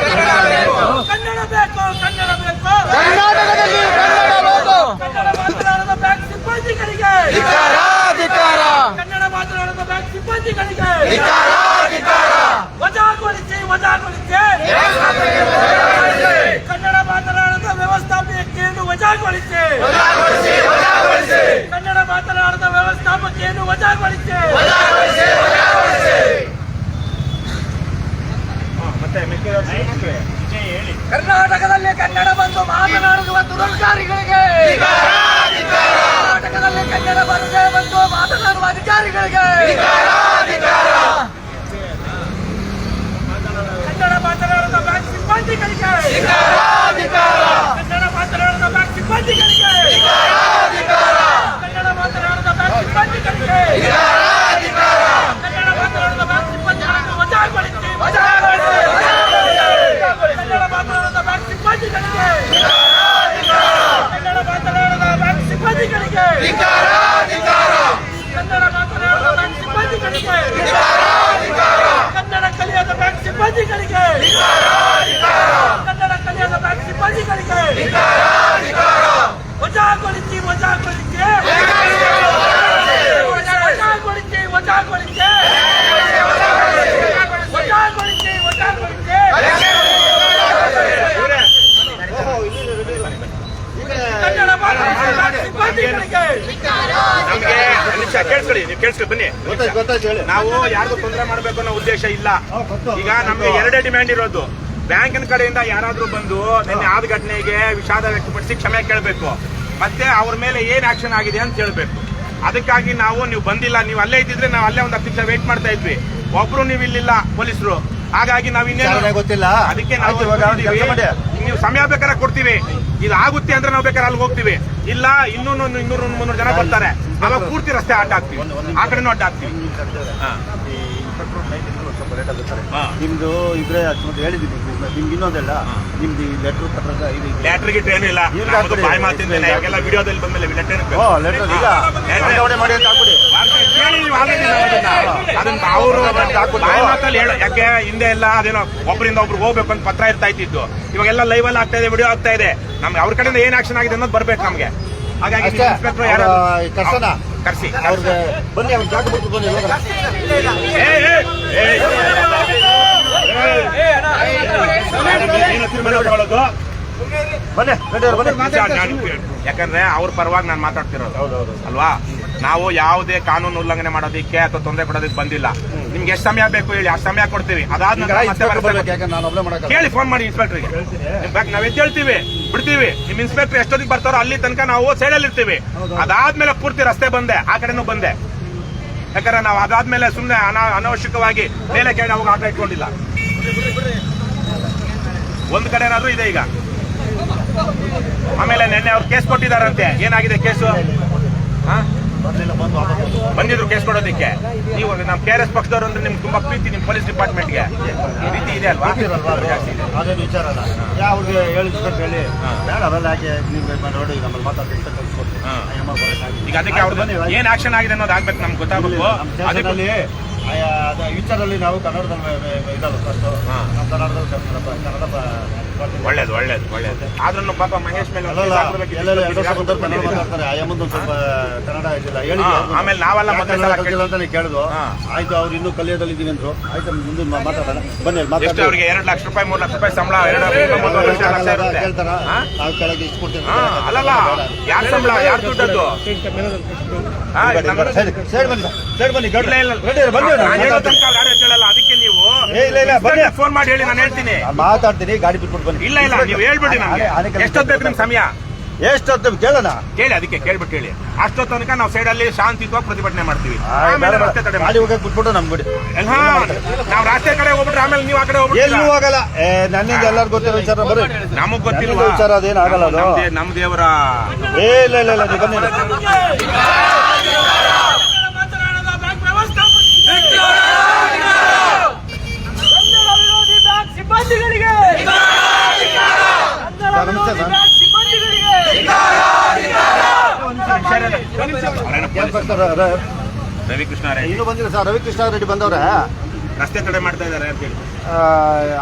ಕನ್ನಡ ಬೇಕು, ಕನ್ನಡ ಬೇಕು. ಕನ್ನಡ ಮಾತನಾಡದ ಬ್ಯಾಂಕ್ ಸಿಬ್ಬಂದಿಗಳಿಗೆ, ಕನ್ನಡ ಮಾತನಾಡದ ಬ್ಯಾಂಕ್ ಸಿಬ್ಬಂದಿಗಳಿಗೆ ವಜಾಗೊಳಿಸಿ, ವಜಾಗೊಳಿಸಿ. ಕನ್ನಡ ಮಾತನಾಡದ ವ್ಯವಸ್ಥಾಪಕಿಯನ್ನು ವಜಾಗೊಳಿಸಿ, ಕನ್ನಡ ಮಾತನಾಡದ ವ್ಯವಸ್ಥಾಪಕಿಯನ್ನು ವಜಾಗೊಳಿಸಿ. ಮತ್ತೆ ಹೇಳಿ. ಕರ್ನಾಟಕದಲ್ಲಿ ಕನ್ನಡ ಬಂದು ಮಾತನಾಡುವ ದುರಧಿಕಾರಿಗಳಿಗೆ ಸಿಬ್ಬಂದಿಗಳಿಗೆ ಕನ್ನಡ ಮಾತನಾಡದ ಬ್ಯಾಂಕ್ ಸಿಬ್ಬಂದಿಗಳಿಗೆ ಕನ್ನಡ ಮಾತನಾಡದ ಬ್ಯಾಂಕ್ ಸಿಬ್ಬಂದಿಗಳಿಗೆ ಕನ್ನಡ ಮಾತನಾಡದ ಬ್ಯಾಂಕ್ ಸಿಬ್ಬಂದಿಗಳಿಗೆ ಕನ್ನಡ ಮಾತನಾಡದ ಬ್ಯಾಂಕ್ ಸಿಬ್ಬಂದಿಗಳನ್ನು ವಜಾಗೊಳಿಸಿ ಕನ್ನಡ ಮಾತನಾಡದ ಬ್ಯಾಂಕ್ ಸಿಬ್ಬಂದಿಗಳಿಗೆ ಕನ್ನಡ ಮಾತನಾಡದ ಬ್ಯಾಂಕ್ ಸಿಬ್ಬಂದಿಗಳಿಗೆ ಕನ್ನಡ ಮಾತನಾಡದ ಬ್ಯಾಂಕ್ ಸಿಬ್ಬಂದಿಗಳಿಗೆ ಕನ್ನಡ ಕಲಿಯದ ಬ್ಯಾಂಕ್ ಸಿಬ್ಬಂದಿಗಳಿಗೆ ಕನ್ನಡ ಕಲಿಯದ ಬ್ಯಾಂಕ್ ಸಿಬ್ಬಂದಿಗಳಿಗೆ ವಜಾಗೊಳಿಸಿ ವಜಾಗೊಳಿಸಿ ವಜಾಗೊಳಿಸಿ ವಜಾಗೊಳಿಸಿ ವಜಾಗೊಳಿಸಿ ವಜಾಗೊಳಿಸಿ ಕನ್ನಡ ಮಾತನಾಡದ ಬ್ಯಾಂಕ್ ಸಿಬ್ಬಂದಿಗಳಿಗೆ ನಮ್ಗೆ ನಿಮಿಷ ಕೇಳಿಸ್ಕೊಳ್ಳಿ, ನೀವು ಕೇಳಿಸ್ಕೊಳ್ಳಿ ಬನ್ನಿ. ನಾವು ಯಾರಿಗೂ ತೊಂದರೆ ಮಾಡಬೇಕು ಅನ್ನೋ ಉದ್ದೇಶ ಇಲ್ಲ. ಈಗ ನಮ್ಗೆ ಎರಡೇ ಡಿಮ್ಯಾಂಡ್ ಇರೋದು, ಬ್ಯಾಂಕಿನ ಕಡೆಯಿಂದ ಯಾರಾದ್ರೂ ಬಂದು ನಿನ್ನೆ ಆದ ಘಟನೆಗೆ ವಿಷಾದ ವ್ಯಕ್ತಪಡಿಸಿ ಕ್ಷಮೆ ಕೇಳಬೇಕು, ಮತ್ತೆ ಅವ್ರ ಮೇಲೆ ಏನ್ ಆಕ್ಷನ್ ಆಗಿದೆ ಅಂತ ಹೇಳ್ಬೇಕು. ಅದಕ್ಕಾಗಿ ನೀವು ಬಂದಿಲ್ಲ, ನೀವು ಅಲ್ಲೇ ಇದ್ದಿದ್ರೆ ನಾವು ಅಲ್ಲೇ ಒಂದು 10 ನಿಮಿಷ ವೇಟ್ ಮಾಡ್ತಾ ಇದ್ವಿ. ಒಬ್ರು ನೀವು ಇಲ್ಲಿಲ್ಲ ಪೊಲೀಸರು, ಹಾಗಾಗಿ ನಾವು ಇನ್ನೇನು ಗೊತ್ತಿಲ್ಲ. ಅದಕ್ಕೆ ನಾವು ನೀವು ಸಮಯ ಬೇಕಾದ್ರೆ ಕೊಡ್ತೀವಿ. ಇದು ಆಗುತ್ತೆ ಅಂದ್ರೆ ನಾವು ಬೇಕಾದ್ರೆ ಅಲ್ಲಿ ಹೋಗ್ತೀವಿ. ಇಲ್ಲ 200-300 ಜನ ಬರ್ತಾರೆ, ಅವಾಗ ಪೂರ್ತಿ ರಸ್ತೆ ಅಡ್ಡ ಹಾಕ್ತೀವಿ, ಆ ಕಡೆನೂ ಅಡ್ಡ ಹಾಕ್ತೀವಿ. ನಿಮ್ದು ಇದ್ರೆ ಹೇಳಿದೀನಿ ನಿಮ್ಗೆ ಇನ್ನೊಂದೆಲ್ಲ ನಿಮ್ದು ಲೆಟರ್ ಗಿಟ್ರ್ ಏನು ಇಲ್ಲ, ಬಾಯಿ ಮಾತಿಂದ ಇವಾಗೆಲ್ಲ ವಿಡಿಯೋದಲ್ಲಿ ಬಂದ್ಮೇಲೆ ಲೆಟರ್ ಮಾಡಿ ಅಂತ ಹಾಕ್ಬಿಡಿ. ಅದನ್ನ ಅವರು ಬಾಯಿ ಮಾತಲ್ಲಿ ಹೇಳ, ಯಾಕೆ ಹಿಂದೆ ಎಲ್ಲ ಅದೇನೋ ಒಬ್ಬರಿಂದ ಒಬ್ರು ಹೋಗ್ಬೇಕು ಅಂತ ಪತ್ರ ಇರ್ತಾ ಇತ್ತು. ಇವಾಗೆಲ್ಲ ಲೈವ್ ಅಲ್ಲಿ ಆಗ್ತಾ ಇದೆ, ವಿಡಿಯೋ ಆಗ್ತಾ ಇದೆ. ನಮ್ಗೆ ಅವ್ರ ಕಡೆಯಿಂದ ಏನ್ ಆಕ್ಷನ್ ಆಗಿದೆ ಅನ್ನೋದು ಬರ್ಬೇಕು ನಮ್ಗೆ. ಹಾಗಾಗಿ ಇನ್ಸ್ಪೆಕ್ಟರ್ ಯಾರು ಕರ್ಸಿ ಅವ್ರಿಗೆ ಬನ್ನಿ, ಅವ್ರ ಜಾಗ ಬಿಟ್ಟು ಬನ್ನಿ. ಯಾಕಂದ್ರೆ ಅವ್ರ ಪರವಾಗಿ ನಾನು ಮಾತಾಡ್ತಿರೋದು ಅಲ್ವಾ. ನಾವು ಯಾವುದೇ ಕಾನೂನು ಉಲ್ಲಂಘನೆ ಮಾಡೋದಕ್ಕೆ ಅಥವಾ ತೊಂದರೆ ಕೊಡೋದಕ್ಕೆ ಬಂದಿಲ್ಲ. ನಿಮ್ಗೆ ಎಷ್ಟು ಸಮಯ ಬೇಕು ಹೇಳಿ, ಅಷ್ಟು ಸಮಯ ಕೊಡ್ತೀವಿ. ಅದಾದ ಕೇಳಿ ಫೋನ್ ಮಾಡಿ ಇನ್ಸ್ಪೆಕ್ಟರ್ಗೆ. ನಾವ್ ಎದ್ದೇಳ್ತೀವಿ, ಬಿಡ್ತೀವಿ. ನಿಮ್ ಇನ್ಸ್ಪೆಕ್ಟರ್ ಎಷ್ಟೊತ್ತಿಗೆ ಬರ್ತಾರೋ ಅಲ್ಲಿ ತನಕ ನಾವು ಸೈಡಲ್ಲಿ ಇರ್ತೀವಿ. ಅದಾದ್ಮೇಲೆ ಪೂರ್ತಿ ರಸ್ತೆ ಬಂದೆ, ಆ ಕಡೆನೂ ಬಂದೆ. ಯಾಕಂದ್ರೆ ನಾವು ಅದಾದ್ಮೇಲೆ ಸುಮ್ಮನೆ ಅನಾವಶ್ಯಕವಾಗಿ ಮೇಲೆ ಕೇಳಿ ಅವಾಗ ಆಟ ಇಟ್ಕೊಂಡಿಲ್ಲ. ಒಂದ್ ಕಡೆ ಏನಾದ್ರು ಇದೆ ಈಗ. ಆಮೇಲೆ ನಿನ್ನೆ ಅವ್ರು ಕೇಸ್ ಕೊಟ್ಟಿದಾರಂತೆ. ಏನಾಗಿದೆ ಕೇಸು? ಬಂದಿದ್ರು ಕೇಸ್ ಕೊಡೋದಕ್ಕೆ. ನೀವು ನಮ್ಮ KRS ಪಕ್ಷದವ್ರು ಅಂದ್ರೆ ನಿಮ್ಗೆ ತುಂಬಾ ಪ್ರೀತಿ, ನಿಮ್ ಪೊಲೀಸ್ ಡಿಪಾರ್ಟ್ಮೆಂಟ್ಗೆ ಪ್ರೀತಿ ಇದೆ ಅಲ್ವಾ? ಅದೇನು ವಿಚಾರ ಅಲ್ಲ. ಅವ್ರಿಗೆ ಹೇಳಿ ಹೇಳಿ ಬೇಡ ಅವೆಲ್ಲ ಹಾಗೆ ನೋಡಿ ನಮ್ಮಲ್ಲಿ ಮಾತಾಡ್ತೀನಿ. ಈಗ ಅದಕ್ಕೆ ಅವ್ರದ್ದು ಏನ್ ಆಕ್ಷನ್ ಆಗಿದೆ ಅನ್ನೋದು ಆಗ್ಬೇಕು, ನಮ್ಗೆ ಗೊತ್ತಾಗಬೇಕು. ವಿಚಾರಲ್ಲಿ ನಾವು ಕನ್ನಡದಲ್ಲಿ ಇದಲ್ಲ ಫಸ್ಟ್ ಕನ್ನಡ ಒಳ್ಳೇದು ಒಳ್ಳೇದು ಒಳ್ಳೇದು. ಆದ್ರೂ ಪಾಪ ಮಹೇಶ್ ಮೇಲೆ ಮಾತಾಡ್ತಾರೆ. ಆಯಮ್ಮಂದು ಸ್ವಲ್ಪ ಕನ್ನಡ ಇದಿಲ್ಲ ಹೇಳಿ. ಆಮೇಲೆ ನಾವೆಲ್ಲ ಅಂತಾನೆ ಕೇಳಿದ್ವು. ಆಯ್ತು, ಅವ್ರು ಇನ್ನೂ ಕಲಿಯೋದಲ್ಲಿ ಇದೀವಿ ಅಂದ್ರು. ಆಯ್ತು, ಮುಂದೆ ಮಾತಾಡೋಣ ಬನ್ನಿ. ಎಷ್ಟು ಅವ್ರಿಗೆ 2 ಲಕ್ಷ ರೂಪಾಯಿ 3 ಲಕ್ಷ ರೂಪಾಯಿ ಸಂಬಳ ಕೇಳ್ತಾರ. ನಾವು ಕೆಳಗೆ ಇಷ್ಟು ಕೊಡ್ತೀವಿ. ಅಲ್ಲಲ್ಲ, ಯಾರ ಸಂಬಳ, ಯಾರು ದುಡ್ಡದ್ದು? ಅದಕ್ಕೆ ನೀವು ಫೋನ್ ಮಾಡಿ ಹೇಳಿ, ನಾನು ಹೇಳ್ತೀನಿ. ಮಾತಾಡ್ತೀನಿ, ಗಾಡಿ ಬಿಟ್ಬಿಟ್ಟು ಬನ್ನಿ. ಇಲ್ಲ ಇಲ್ಲ, ನೀವು ಹೇಳ್ಬಿಡಿ ನಮ್ಗೆ ಎಷ್ಟೊತ್ತು ಬೇಕು ನಿಮ್ ಸಮಯ. ಎಷ್ಟೊತ್ತು ಕೇಳೋಣ, ಕೇಳಿ. ಅದಕ್ಕೆ ಕೇಳ್ಬಿಟ್ಟು ಹೇಳಿ. ಅಷ್ಟೊತ್ತು ತನಕ ನಾವು ಸೈಡ್ ಅಲ್ಲಿ ಶಾಂತಿಯುತವಾಗಿ ಪ್ರತಿಭಟನೆ ಮಾಡ್ತೀವಿ. ರಸ್ತೆ ಕಡೆ ಗಾಡಿ ಹೋಗಕ್ಕೆ ಬಿಟ್ಬಿಟ್ಟು ನಮ್ಬಿಡಿ. ನಾವು ರಾಸ್ತೆ ಕಡೆ ಹೋಗ್ಬಿಟ್ರೆ ಆಮೇಲೆ ನೀವು ಆ ಕಡೆ ಹೋಗ್ಬಿಟ್ಟು ಎಲ್ಲೂ ಹೋಗಲ್ಲ. ನನ್ನಿಂದ ಎಲ್ಲರಿಗೂ ಗೊತ್ತಿರೋ ವಿಚಾರ ಬರೀ ನಮಗ್ ಗೊತ್ತಿಲ್ಲ ವಿಚಾರ. ಅದೇನು ಆಗಲ್ಲ, ಅದು ನಮ್ ದೇವರ. ಇಲ್ಲ ಇಲ್ಲ ಇಲ್ಲ, ನೀವು ಬನ್ನಿ. ಮಾತನಾಡದ ಬ್ಯಾಂಕ್ ವ್ಯವಸ್ಥಾಪಕ ಸಿಬ್ಬಂದಿಗಳಿಗೆ ರವಿಕೃಷ್ಣ ಇನ್ನೂ ಬಂದಿಲ್ಲ ಸರ್. ರವಿಕೃಷ್ಣ ರೆಡ್ಡಿ ಬಂದವ್ರೆ, ರಸ್ತೆ ತಡೆ ಮಾಡ್ತಾ ಇದಾರೆ ಅಂತ ಹೇಳಿ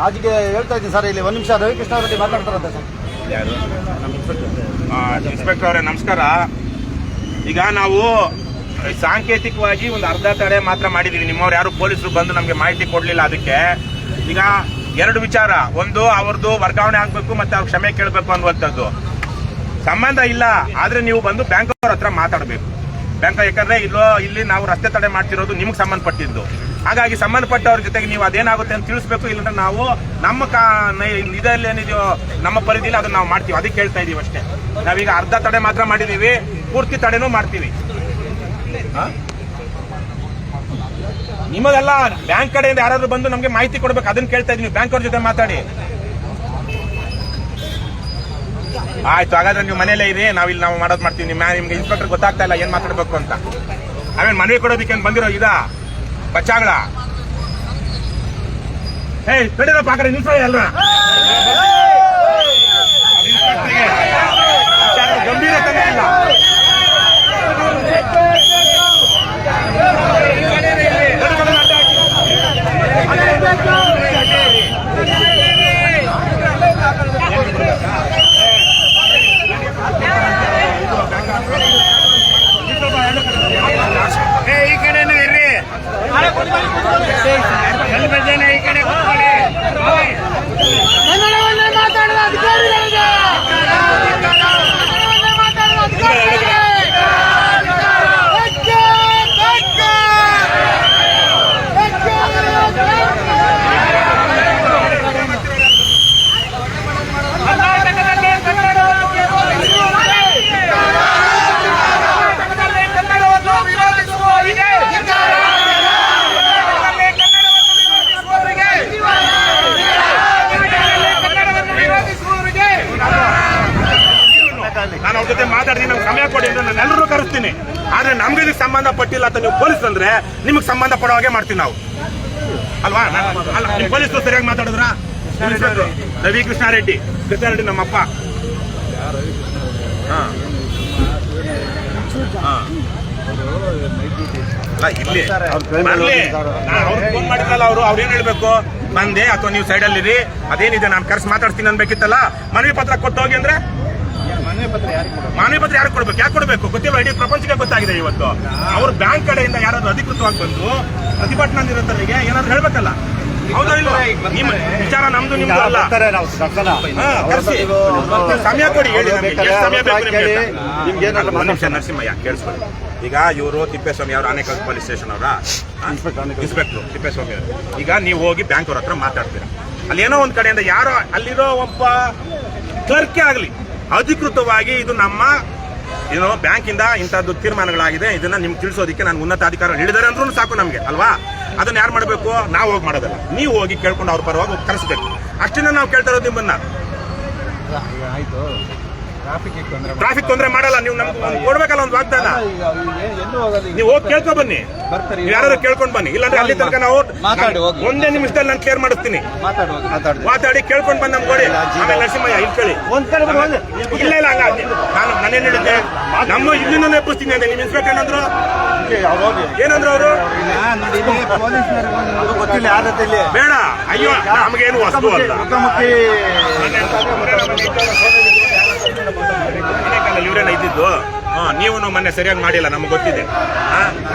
ಆಚೆಗೆ ಹೇಳ್ತಾ ಇದ್ದೀನಿ ಸರ್. ಇಲ್ಲಿ 1 ನಿಮಿಷ ರವಿಕೃಷ್ಣ ರೆಡ್ಡಿ ಮಾತಾಡ್ತಾರಂತೆ ಸರ್. ಯಾರು? ಇನ್ಸ್ಪೆಕ್ಟರ್ ಅವರೇ ನಮಸ್ಕಾರ. ಈಗ ನಾವು ಸಾಂಕೇತಿಕವಾಗಿ ಒಂದು ಅರ್ಧ ತಡೆ ಮಾತ್ರ ಮಾಡಿದೀವಿ. ನಿಮ್ಮವ್ರು ಯಾರು ಪೊಲೀಸರು ಬಂದು ನಮ್ಗೆ ಮಾಹಿತಿ ಕೊಡ್ಲಿಲ್ಲ. ಅದಕ್ಕೆ ಈಗ 2 ವಿಚಾರ. ಒಂದು, ಅವ್ರದ್ದು ವರ್ಗಾವಣೆ ಆಗ್ಬೇಕು, ಮತ್ತೆ ಅವ್ರು ಕ್ಷಮೆ ಕೇಳಬೇಕು ಅನ್ನುವಂಥದ್ದು. ಸಂಬಂಧ ಇಲ್ಲ, ಆದ್ರೆ ನೀವು ಬಂದು ಬ್ಯಾಂಕ್ ಅವ್ರ ಹತ್ರ ಮಾತಾಡಬೇಕು. ಬ್ಯಾಂಕ್, ಯಾಕಂದ್ರೆ ಇಲ್ಲಿ ನಾವು ರಸ್ತೆ ತಡೆ ಮಾಡ್ತಿರೋದು ನಿಮ್ಗೆ ಸಂಬಂಧಪಟ್ಟಿದ್ದು. ಹಾಗಾಗಿ ಸಂಬಂಧಪಟ್ಟವ್ರ ಜೊತೆಗೆ ನೀವು ಅದೇನಾಗುತ್ತೆ ಅಂತ ತಿಳಿಸ್ಬೇಕು. ಇಲ್ಲಂದ್ರೆ ನಾವು ನಮ್ಮ ಇದರಲ್ಲಿ ಏನಿದೆಯೋ ನಮ್ಮ ಪರಿಧಿಯಲ್ಲಿ ಅದನ್ನ ನಾವು ಮಾಡ್ತೀವಿ. ಅದಕ್ಕೆ ಹೇಳ್ತಾ ಇದೀವಿ ಅಷ್ಟೇ. ನಾವೀಗ ಅರ್ಧ ತಡೆ ಮಾತ್ರ ಮಾಡಿದೀವಿ, ಪೂರ್ತಿ ತಡೆನೂ ಮಾಡ್ತೀವಿ. ನಿಮ್ಮದೆಲ್ಲ ಬ್ಯಾಂಕ್ ಕಡೆಯಿಂದ ಯಾರಾದ್ರೂ ಬಂದು ನಮ್ಗೆ ಮಾಹಿತಿ ಕೊಡ್ಬೇಕು, ಅದನ್ನ ಕೇಳ್ತಾ ಇದೀನಿ. ಬ್ಯಾಂಕ್ ಅವ್ರ ಜೊತೆ ಮಾತಾಡಿ. ಆಯ್ತು, ಹಾಗಾದ್ರೆ ನೀವು ಮನೇಲೇ ಇರಿ, ನಾವಿಲ್ಲಿ ನಾವು ಮಾಡೋದು ಮಾಡ್ತೀವಿ. ನಿಮ್ಗೆ ಇನ್ಸ್ಪೆಕ್ಟರ್ ಗೊತ್ತಾಗ್ತಾ ಇಲ್ಲ ಏನ್ ಮಾತಾಡ್ಬೇಕು ಅಂತ. ಆಮೇಲೆ ಮನವಿ ಕೊಡೋದಕ್ಕೆ ಬಂದಿರೋ ಬಚ್ಚಾಗಳ ಕಡಿರಪ್ಪ ಆ ಕಡೆ ನಿಲ್ಸ ಅಲ್ವಾ? ಗಂಭೀರತೆ ಇಲ್ಲ. ಈ ಕಡೆನೂ ಇರ್ರಿ, ಸ್ವಲ್ಪ ಜನ ಈ ಕಡೆ ಕೂತ್ಕೊಳ್ಳಿ. ಕನ್ನಡವನ್ನೇ ಮಾತಾಡುವ ಅಧಿಕಾರಿಗಳಿಗೆ ಕನ್ನಡವನ್ನೇ ಮಾತಾಡುವ ಅಧಿಕಾರಿಗಳಿಗೆ ನಾನು ಅವ್ರ ಜೊತೆ ಮಾತಾಡ್ತೀನಿ, ನಮ್ಗೆ ಸಮಯ ಕೊಡಿ ಅಂದ್ರೆ ನಾನು ಎಲ್ಲರೂ ಕರೆಸ್ತೀನಿ. ಆದ್ರೆ ನಮ್ಗೆ ಇದಕ್ಕೆ ಸಂಬಂಧಪಟ್ಟಿಲ್ಲ ಅಂತ ನೀವು ಪೊಲೀಸ್ ಅಂದ್ರೆ ನಿಮಗೆ ಸಂಬಂಧ ಪಡೋ ಹಾಗೆ ಮಾಡ್ತೀವಿ ನಾವು, ಅಲ್ವಾ? ಅಲ್ಲ, ನಿಮ್ ಪೊಲೀಸರು ಸರಿಯಾಗಿ ಮಾತಾಡಿದ್ರ? ರವಿ ಕೃಷ್ಣಾರೆಡ್ಡಿ ನಮ್ಮಪ್ಪ. ಇಲ್ಲಿ ಬರ್ಲಿ, ಅವ್ರು ಫೋನ್ ಮಾಡಿದ್ರಲ್ಲ, ಅವ್ರೇನ್ ಹೇಳ್ಬೇಕು? ಬಂದೆ ಅಥವಾ ನೀವು ಸೈಡಲ್ಲಿರಿ, ಅದೇನಿದೆ ನಾನು ಕರೆಸಿ ಮಾತಾಡ್ತೀನಿ ಅನ್ಬೇಕಿತ್ತಲ್ಲ. ಮನವಿ ಪತ್ರ ಕೊಟ್ಟು ಹೋಗಿ ಅಂದ್ರೆ ಮನವಿ ಪತ್ರ ಯಾರು ಕೊಡ್ಬೇಕು? ಯಾಕೆ ಕೊಡ್ಬೇಕು ಗೊತ್ತಿಲ್ಲ. ಇಡೀ ಪ್ರಪಂಚಕ್ಕೆ ಗೊತ್ತಾಗಿದೆ ಇವತ್ತು. ಅವ್ರು ಬ್ಯಾಂಕ್ ಕಡೆಯಿಂದ ಯಾರಾದ್ರೂ ಅಧಿಕೃತವಾಗಿ ಬಂದು ಪ್ರತಿಭಟನಾ ನಿರತರಿಗೆ ಏನಾದ್ರು ಹೇಳ್ಬೇಕಲ್ಲ, ಹೌದಾ ಇಲ್ಲ? ನಿಮ್ಮ ವಿಚಾರ ನಮ್ದು ನಿಮ್ದು ಅಲ್ಲ. ಕರೆಸಿ ಸಮಯ ಕೊಡಿ, ಹೇಳಿ ನಮ್ಗೆ ಎಷ್ಟು ಸಮಯ ಬೇಕು ನಿಮ್ಗೆ. ಒಂದು ನಿಮಿಷ ನರಸಿಂಹಯ್ಯ ಕೇಳಿಸ್ಕೊಳ್ಳಿ. ಈಗ ಇವರು ತಿಪ್ಪೇಸ್ವಾಮಿ ಅವರು ಆನೇಕಲ್ ಪೊಲೀಸ್ ಸ್ಟೇಷನ್ ಅವರ ಇನ್ಸ್ಪೆಕ್ಟರ್ ತಿಪ್ಪೇಸ್ವಾಮಿ ಅವರು. ಈಗ ನೀವು ಹೋಗಿ ಬ್ಯಾಂಕ್ ಅವ್ರ ಹತ್ರ ಮಾತಾಡ್ತೀರಾ. ಅಲ್ಲಿ ಏನೋ ಒಂದ್ ಕಡೆಯಿಂದ ಯಾರೋ ಅಲ್ಲಿರೋ ಒಬ್ಬ ಕ್ಲರ್ಕೇ ಆಗ್ಲಿ ಅಧಿಕೃತವಾಗಿ ಇದು ನಮ್ಮ ಬ್ಯಾಂಕಿಂದ ಇಂಥದ್ದು ತೀರ್ಮಾನಗಳಾಗಿದೆ, ಇದನ್ನ ನಿಮ್ಗೆ ತಿಳಿಸೋದಕ್ಕೆ ನಾನು ಉನ್ನತ ಅಧಿಕಾರಿ ಹೇಳಿದ್ದಾರೆ ಅಂದ್ರೂ ಸಾಕು ನಮ್ಗೆ, ಅಲ್ವಾ? ಅದನ್ನ ಯಾರು ಮಾಡಬೇಕು? ನಾವು ಹೋಗಿ ಮಾಡೋದಲ್ಲ, ನೀವು ಹೋಗಿ ಕೇಳ್ಕೊಂಡು ಅವ್ರ ಪರವಾಗಿ ಕರೆಸಬೇಕು. ಅಷ್ಟನ್ನ ನಾವು ಕೇಳ್ತಾ ಇರೋದು ನಿಮ್ಮನ್ನ. ಟ್ರಾಫಿಕ್ ತೊಂದರೆ ಮಾಡಲ್ಲ, ನೀವು ನಮ್ಗೆ ಕೊಡ್ಬೇಕಲ್ಲ ಒಂದು ವಾಗ್ದಾನ. ನೀವು ಹೋಗಿ ಕೇಳ್ಕೊ ಬನ್ನಿ, ಯಾರು ಕೇಳ್ಕೊಂಡ್ ಬನ್ನಿ. ಇಲ್ಲಾಂದ್ರೆ ಅಲ್ಲಿ ತನಕ ನಾವು ಒಂದೇ ನಿಮಿಷದಲ್ಲಿ ನಾನು ಕ್ಲಿಯರ್ ಮಾಡಿಸ್ತೀನಿ. ಮಾತಾಡಿ ಕೇಳ್ಕೊಂಡ್ ಬಂದ್ ನಮ್ಗೆ ಕೊಡಿ. ಆಮೇಲೆ ನರಸಿಂಹಯ್ಯ ಇಟ್ಕೊಳ್ಳಿ. ಇಲ್ಲ ಇಲ್ಲ, ಹಂಗ ನಾನು ನಾನೇನ್ ಹೇಳಿದ್ದೆ, ನಮ್ಮ ಇಲ್ಲಿಂದ ಎಬ್ಬಿಸ್ತೀನಿ ಅಂದೆ. ನಿಮ್ ಇನ್ಸ್ಪೆಕ್ಟರ್ ಏನಂದ್ರು? ಅವರು ಗೊತ್ತಿಲ್ಲ ಯಾರಲ್ಲಿ ಬೇಡ, ಅಯ್ಯೋ ನಮಗೇನು ವಸ್ತು ಅಲ್ಲ. ಇವರೇನ ಇದ್ದಿದ್ದು? ನೀವು ಮೊನ್ನೆ ಸರಿಯಾಗಿ ಮಾಡಿಲ್ಲ, ನಮ್ಗೆ ಗೊತ್ತಿದೆ.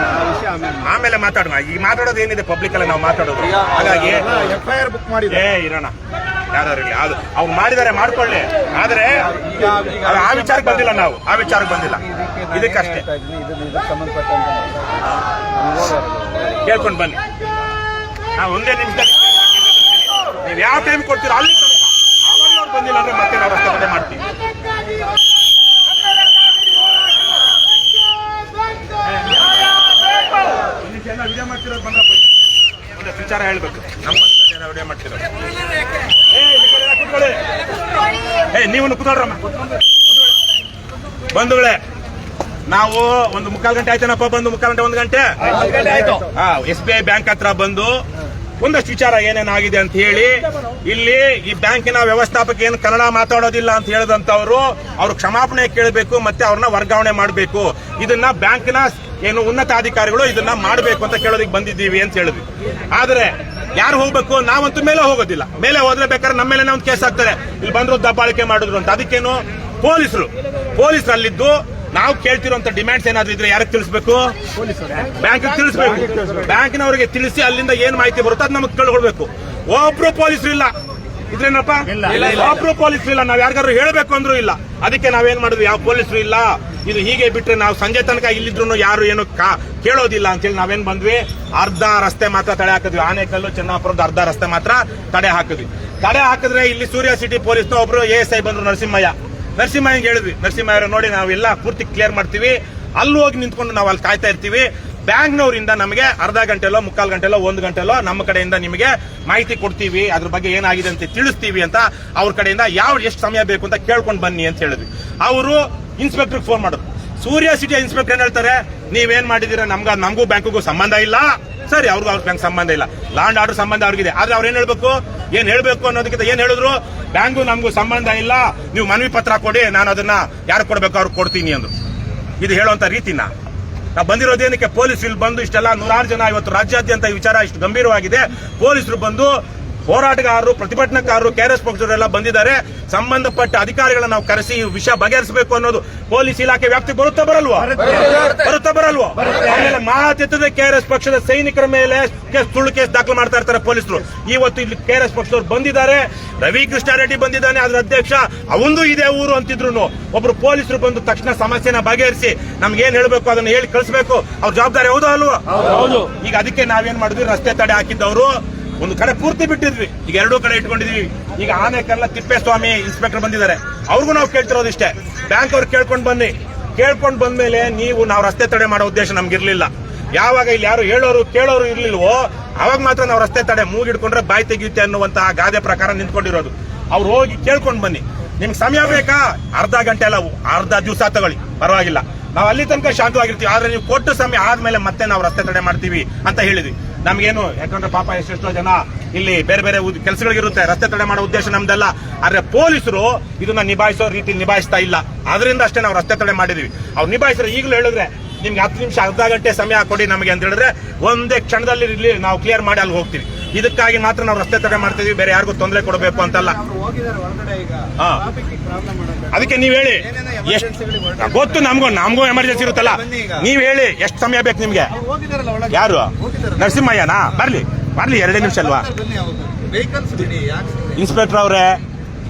ಆಮೇಲೆ ಮಾತಾಡೋಣ. ಈಗ ಮಾತಾಡೋದು ಏನಿದೆ ಪಬ್ಲಿಕ್ ಅಲ್ಲ ನಾವು ಮಾತಾಡೋದು. ಹಾಗಾಗಿ FIR ಬುಕ್ ಮಾಡಿ ಇರೋಣ, ಯಾರು ಅದು ಅವ್ರು ಮಾಡಿದ್ದಾರೆ ಮಾಡ್ಕೊಳ್ಳಿ. ಆದ್ರೆ ಆ ವಿಚಾರಕ್ಕೆ ಬಂದಿಲ್ಲ, ನಾವು ಆ ವಿಚಾರಕ್ಕೆ ಬಂದಿಲ್ಲ. ಇದಕ್ಕಷ್ಟೇ ಕೇಳ್ಕೊಂಡು ಬನ್ನಿ. ನಾವು ಒಂದೇ ನಿಮಿಷದಲ್ಲಿ ನೀವು ಯಾವ ಟೈಮ್ ಕೊಡ್ತೀರೋ ಅಲ್ಲಿ ತನಕ. ಅವಾಗ ಅವ್ರು ಬಂದಿಲ್ಲ ಅಂದ್ರೆ ಮತ್ತೆ ನಾವು ರಸ್ತೆ ಕಡೆ ಮಾಡ್ತೀವಿ. ವಿಡಿಯೋ ಮಾಡ್ತಿರೋದು ಬಂದ್ರಪ್ಪ, ಒಂದು ವಿಚಾರ ಹೇಳ್ಬೇಕು. ನಮ್ಮ ವಿಡಿಯೋ ಮಾಡ್ತಿರೋದು. ನೀವು ಕುತ್ಕೊಳ್ರಮ್ಮ. ಬಂಧುಗಳೇ, ನಾವು ಒಂದು 3/4 ಗಂಟೆ ಆಯ್ತೇನಪ್ಪ ಬಂದು? 1 ಗಂಟೆ ಆಯ್ತು. SBI ಬ್ಯಾಂಕ್ ಹತ್ರ ಬಂದು ಒಂದಷ್ಟು ವಿಚಾರ ಏನೇನಾಗಿದೆ ಅಂತ ಹೇಳಿ, ಇಲ್ಲಿ ಈ ಬ್ಯಾಂಕಿನ ವ್ಯವಸ್ಥಾಪಕ ಏನು ಕನ್ನಡ ಮಾತಾಡೋದಿಲ್ಲ ಅಂತ ಹೇಳಿದಂತವ್ರು ಅವ್ರು ಕ್ಷಮಾಪಣೆ ಕೇಳಬೇಕು, ಮತ್ತೆ ಅವ್ರನ್ನ ವರ್ಗಾವಣೆ ಮಾಡಬೇಕು. ಇದನ್ನ ಬ್ಯಾಂಕಿನ ಏನು ಉನ್ನತ ಅಧಿಕಾರಿಗಳು ಇದನ್ನ ಮಾಡಬೇಕು ಅಂತ ಕೇಳೋದಕ್ಕೆ ಬಂದಿದ್ದೀವಿ ಅಂತ ಹೇಳಿದ್ವಿ. ಆದ್ರೆ ಯಾರು ಹೋಗ್ಬೇಕು? ನಾವಂತೂ ಮೇಲೆ ಹೋಗೋದಿಲ್ಲ. ಮೇಲೆ ಹೋದ್ರೆ ಬೇಕಾದ್ರೆ ನಮ್ಮ ಮೇಲೆ ಒಂದು ಕೇಸ್ ಆಗ್ತಾರೆ, ಇಲ್ಲಿ ಬಂದ್ರು ದಬ್ಬಾಳಿಕೆ ಮಾಡಿದ್ರು ಅಂತ. ಅದಕ್ಕೇನು ಪೊಲೀಸರು ಅಲ್ಲಿದ್ದು ನಾವು ಕೇಳ್ತಿರೋಂತ ಡಿಮ್ಯಾಂಡ್ಸ್ ಏನಾದ್ರು ಇದ್ರೆ ಯಾರಿಗೆ ತಿಳಿಸ್ಬೇಕು? ಬ್ಯಾಂಕ್ ತಿಳಿಸ್ಬೇಕು. ಬ್ಯಾಂಕಿನವರಿಗೆ ತಿಳಿಸಿ ಅಲ್ಲಿಂದ ಏನ್ ಮಾಹಿತಿ ಬರುತ್ತೆ ಅದು ನಮಗೆ ತಿಳ್ಕೊಳ್ಬೇಕು. ಒಬ್ರು ಪೊಲೀಸರು ಇಲ್ಲ ಇದ್ರೇನಪ್ಪ, ಒಬ್ರು ಪೊಲೀಸರು ಇಲ್ಲ. ನಾವ್ ಯಾರಿಗಾರು ಹೇಳ್ಬೇಕು ಅಂದ್ರೂ ಇಲ್ಲ. ಅದಕ್ಕೆ ನಾವೇನ್ ಮಾಡಿದ್ವಿ, ಯಾವ ಪೊಲೀಸರು ಇಲ್ಲ, ಇದು ಹೀಗೆ ಬಿಟ್ರೆ ನಾವು ಸಂಜೆ ತನಕ ಇಲ್ಲಿದ್ರು ಯಾರು ಏನು ಕೇಳೋದಿಲ್ಲ ಅಂತೇಳಿ ನಾವೇನ್ ಬಂದ್ವಿ, ಅರ್ಧ ರಸ್ತೆ ಮಾತ್ರ ತಡೆ ಹಾಕಿದ್ವಿ. ಆನೇಕಲ್ಲು ಚೆನ್ನಾಪುರದ ಅರ್ಧ ರಸ್ತೆ ಮಾತ್ರ ತಡೆ ಹಾಕಿದ್ವಿ. ತಡೆ ಹಾಕಿದ್ರೆ ಇಲ್ಲಿ ಸೂರ್ಯ ಸಿಟಿ ಪೊಲೀಸ್ನ ಒಬ್ರು ASI ಬಂದ್ರು, ನರಸಿಂಹಯ್ಯಗೆ ಹೇಳಿದ್ವಿ. ನರಸಿಂಹಯ್ಯ ನೋಡಿ ನಾವೆಲ್ಲ ಪೂರ್ತಿ ಕ್ಲಿಯರ್ ಮಾಡ್ತೀವಿ, ಅಲ್ಲಿ ಹೋಗಿ ನಿಂತ್ಕೊಂಡು ನಾವು ಅಲ್ಲಿ ಕಾಯ್ತಾ ಇರ್ತೀವಿ. ಬ್ಯಾಂಕ್ನವರಿಂದ ನಮಗೆ ಅರ್ಧ ಗಂಟೆಲೋ 3/4 ಗಂಟೆಲೋ 1 ಗಂಟೆಲೋ ನಮ್ಮ ಕಡೆಯಿಂದ ನಿಮಗೆ ಮಾಹಿತಿ ಕೊಡ್ತೀವಿ, ಅದ್ರ ಬಗ್ಗೆ ಏನಾಗಿದೆ ಅಂತ ತಿಳಿಸ್ತೀವಿ ಅಂತ ಅವ್ರ ಕಡೆಯಿಂದ ಎಷ್ಟು ಸಮಯ ಬೇಕು ಅಂತ ಕೇಳ್ಕೊಂಡು ಬನ್ನಿ ಅಂತ ಹೇಳಿದ್ವಿ. ಅವರು ಇನ್ಸ್ಪೆಕ್ಟರ್ ಫೋನ್ ಮಾಡಿದ್ರು. ಸೂರ್ಯ ಸಿಟಿಯ ಇನ್ಸ್ಪೆಕ್ಟರ್ ಏನ್ ಹೇಳ್ತಾರೆ, ನೀವೇನ್ ಮಾಡಿದೀರಾ, ನಮಗೂ ಬ್ಯಾಂಕ್ಗೂ ಸಂಬಂಧ ಇಲ್ಲ. ಸರಿ, ಅವ್ರಿಗೂ ಅವ್ರ ಬ್ಯಾಂಕ್ ಸಂಬಂಧ ಇಲ್ಲ, ಲಾ ಅಂಡ್ ಆರ್ಡರ್ ಸಂಬಂಧ ಅವ್ರಿಗಿದೆ. ಆದ್ರೆ ಅವ್ರು ಏನ್ ಹೇಳ್ಬೇಕು ಅನ್ನೋದಕ್ಕಿಂತ ಏನ್ ಹೇಳಿದ್ರು, ಬ್ಯಾಂಕು ನಮಗೂ ಸಂಬಂಧ ಇಲ್ಲ, ನೀವು ಮನವಿ ಪತ್ರ ಕೊಡಿ, ನಾನು ಅದನ್ನ ಯಾರು ಕೊಡ್ಬೇಕು ಅವ್ರಿಗೆ ಕೊಡ್ತೀನಿ ಅಂದ್ರು. ಇದು ಹೇಳುವಂತ ರೀತಿನ ನಾವು ಬಂದಿರೋದೇನಕ್ಕೆ, ಪೊಲೀಸ್ ಇಲ್ಲಿ ಬಂದು ಇಷ್ಟೆಲ್ಲ 100 ಜನ ಇವತ್ತು ರಾಜ್ಯಾದ್ಯಂತ ಈ ವಿಚಾರ ಇಷ್ಟು ಗಂಭೀರವಾಗಿದೆ. ಪೊಲೀಸರು ಬಂದು ಹೋರಾಟಗಾರರು, ಪ್ರತಿಭಟನಾಕಾರರು, KRS ಪಕ್ಷದವರೆಲ್ಲ ಬಂದಿದ್ದಾರೆ. ಸಂಬಂಧಪಟ್ಟ ಅಧಿಕಾರಿಗಳನ್ನ ನಾವು ಕರೆಸಿ ಈ ವಿಷಯ ಬಗೆಹರಿಸಬೇಕು ಅನ್ನೋದು ಪೊಲೀಸ್ ಇಲಾಖೆ ವ್ಯಾಪ್ತಿ ಬರುತ್ತಾ ಬರಲ್ವೋ? ಆಮೇಲೆ ಮಾತೆತ್ತದೆ KRS ಪಕ್ಷದ ಸೈನಿಕರ ಮೇಲೆ ಸುಳ್ಳು ಕೇಸ್ ದಾಖಲು ಮಾಡ್ತಾ ಇರ್ತಾರೆ ಪೊಲೀಸರು. ಇವತ್ತು ಇಲ್ಲಿ KRS ಪಕ್ಷದವ್ರು ಬಂದಿದ್ದಾರೆ, ರವಿ ಕೃಷ್ಣ ರೆಡ್ಡಿ ಬಂದಿದ್ದಾನೆ, ಅದ್ರ ಅಧ್ಯಕ್ಷ, ಅವಂದು ಇದೇ ಊರು ಅಂತಿದ್ರು. ಒಬ್ರು ಪೊಲೀಸರು ಬಂದು ತಕ್ಷಣ ಸಮಸ್ಯೆನ ಬಗೆಹರಿಸಿ ನಮ್ಗೆ ಏನ್ ಹೇಳ್ಬೇಕು ಅದನ್ನ ಹೇಳಿ ಕಳಿಸಬೇಕು. ಅವ್ರ ಜವಾಬ್ದಾರಿ ಹೌದಾ ಅಲ್ವಾ? ಹೌದು. ಈಗ ಅದಕ್ಕೆ ನಾವೇನ್ ಮಾಡಿದ್ವಿ, ರಸ್ತೆ ತಡೆ ಹಾಕಿದ್ದವರು ಒಂದು ಕಡೆ ಪೂರ್ತಿ ಬಿಟ್ಟಿದ್ವಿ, ಈಗ 2 ಕಡೆ ಇಟ್ಕೊಂಡಿದೀವಿ. ಈಗ ಆನೇಕಲ್ಲ ತಿಪ್ಪೇಸ್ವಾಮಿ ಇನ್ಸ್ಪೆಕ್ಟರ್ ಬಂದಿದ್ದಾರೆ, ಅವ್ರಿಗೂ ನಾವು ಕೇಳ್ತಿರೋದಿಷ್ಟೇ, ಬ್ಯಾಂಕ್ ಅವ್ರು ಕೇಳ್ಕೊಂಡು ಬನ್ನಿ. ಕೇಳ್ಕೊಂಡು ಬಂದ್ಮೇಲೆ ನಾವು ರಸ್ತೆ ತಡೆ ಮಾಡೋ ಉದ್ದೇಶ ನಮ್ಗಿರ್ಲಿಲ್ಲ. ಯಾವಾಗ ಇಲ್ಲಿ ಯಾರು ಹೇಳೋರು ಕೇಳೋರು ಇರ್ಲಿಲ್ವೋ ಅವಾಗ ಮಾತ್ರ ನಾವು ರಸ್ತೆ ತಡೆ ಮೂಗಿಡ್ಕೊಂಡ್ರೆ ಬಾಯಿ ತೆಗಿಯುತ್ತೆ ಅನ್ನುವಂತಹ ಗಾದೆ ಪ್ರಕಾರ ನಿಂತ್ಕೊಂಡಿರೋದು. ಅವ್ರು ಹೋಗಿ ಕೇಳ್ಕೊಂಡು ಬನ್ನಿ. ನಿಮ್ಗೆ ಸಮಯ ಬೇಕಾ? ಅರ್ಧ ಗಂಟೆ ಅಲ್ಲ, ಅರ್ಧ ದಿವಸ ತಗೊಳ್ಳಿ, ಪರವಾಗಿಲ್ಲ, ನಾವು ಅಲ್ಲಿ ತನಕ ಶಾಂತವಾಗಿರ್ತೀವಿ. ಆದ್ರೆ ನೀವು ಕೊಟ್ಟ ಸಮಯ ಆದ್ಮೇಲೆ ಮತ್ತೆ ನಾವು ರಸ್ತೆ ತಡೆ ಮಾಡ್ತೀವಿ ಅಂತ ಹೇಳಿದ್ವಿ. ನಮ್ಗೇನು, ಯಾಕಂದ್ರೆ ಪಾಪ ಎಷ್ಟೆಷ್ಟೋ ಜನ ಇಲ್ಲಿ ಬೇರೆ ಬೇರೆ ಕೆಲಸಗಳಿರುತ್ತೆ, ರಸ್ತೆ ತಡೆ ಮಾಡೋ ಉದ್ದೇಶ ನಮ್ದಲ್ಲ. ಆದ್ರೆ ಪೊಲೀಸರು ಇದನ್ನ ನಿಭಾಯಿಸೋ ರೀತಿ ನಿಭಾಯಿಸ್ತಾ ಇಲ್ಲ, ಅದರಿಂದ ಅಷ್ಟೇ ನಾವು ರಸ್ತೆ ತಡೆ ಮಾಡಿದೀವಿ. ಅವ್ರು ನಿಭಾಯಿಸ್ರೆ ಈಗಲೂ ಹೇಳಿದ್ರೆ ನಿಮ್ಗೆ 10 ನಿಮಿಷ ಅರ್ಧ ಗಂಟೆ ಸಮಯ ಕೊಡಿ ನಮಗೆ ಅಂತ ಹೇಳಿದ್ರೆ ಒಂದೇ ಕ್ಷಣದಲ್ಲಿ ಇಲ್ಲಿ ನಾವು ಕ್ಲಿಯರ್ ಮಾಡಿ ಅಲ್ಲಿ ಹೋಗ್ತೀವಿ. ಇದಕ್ಕಾಗಿ ಮಾತ್ರ ನಾವು ರಸ್ತೆ ತಡೆ ಮಾಡ್ತಿದೀವಿ, ಬೇರೆ ಯಾರಿಗೂ ತೊಂದರೆ ಕೊಡಬೇಕು ಅಂತಲ್ಲ. ಅದಕ್ಕೆ ನೀವ್ ಹೇಳಿ, ಗೊತ್ತು ನಮಗೂ ಎಮರ್ಜೆನ್ಸಿ ಇರುತ್ತಲ್ಲ, ನೀವ್ ಹೇಳಿ ಎಷ್ಟು ಸಮಯ ಬೇಕು ನಿಮ್ಗೆ? ಯಾರು? ನರಸಿಂಹಯ್ಯನಾ? ಬರ್ಲಿ 2 ನಿಮಿಷ ಅಲ್ವಾ? ಇನ್ಸ್ಪೆಕ್ಟರ್ ಅವ್ರೆ,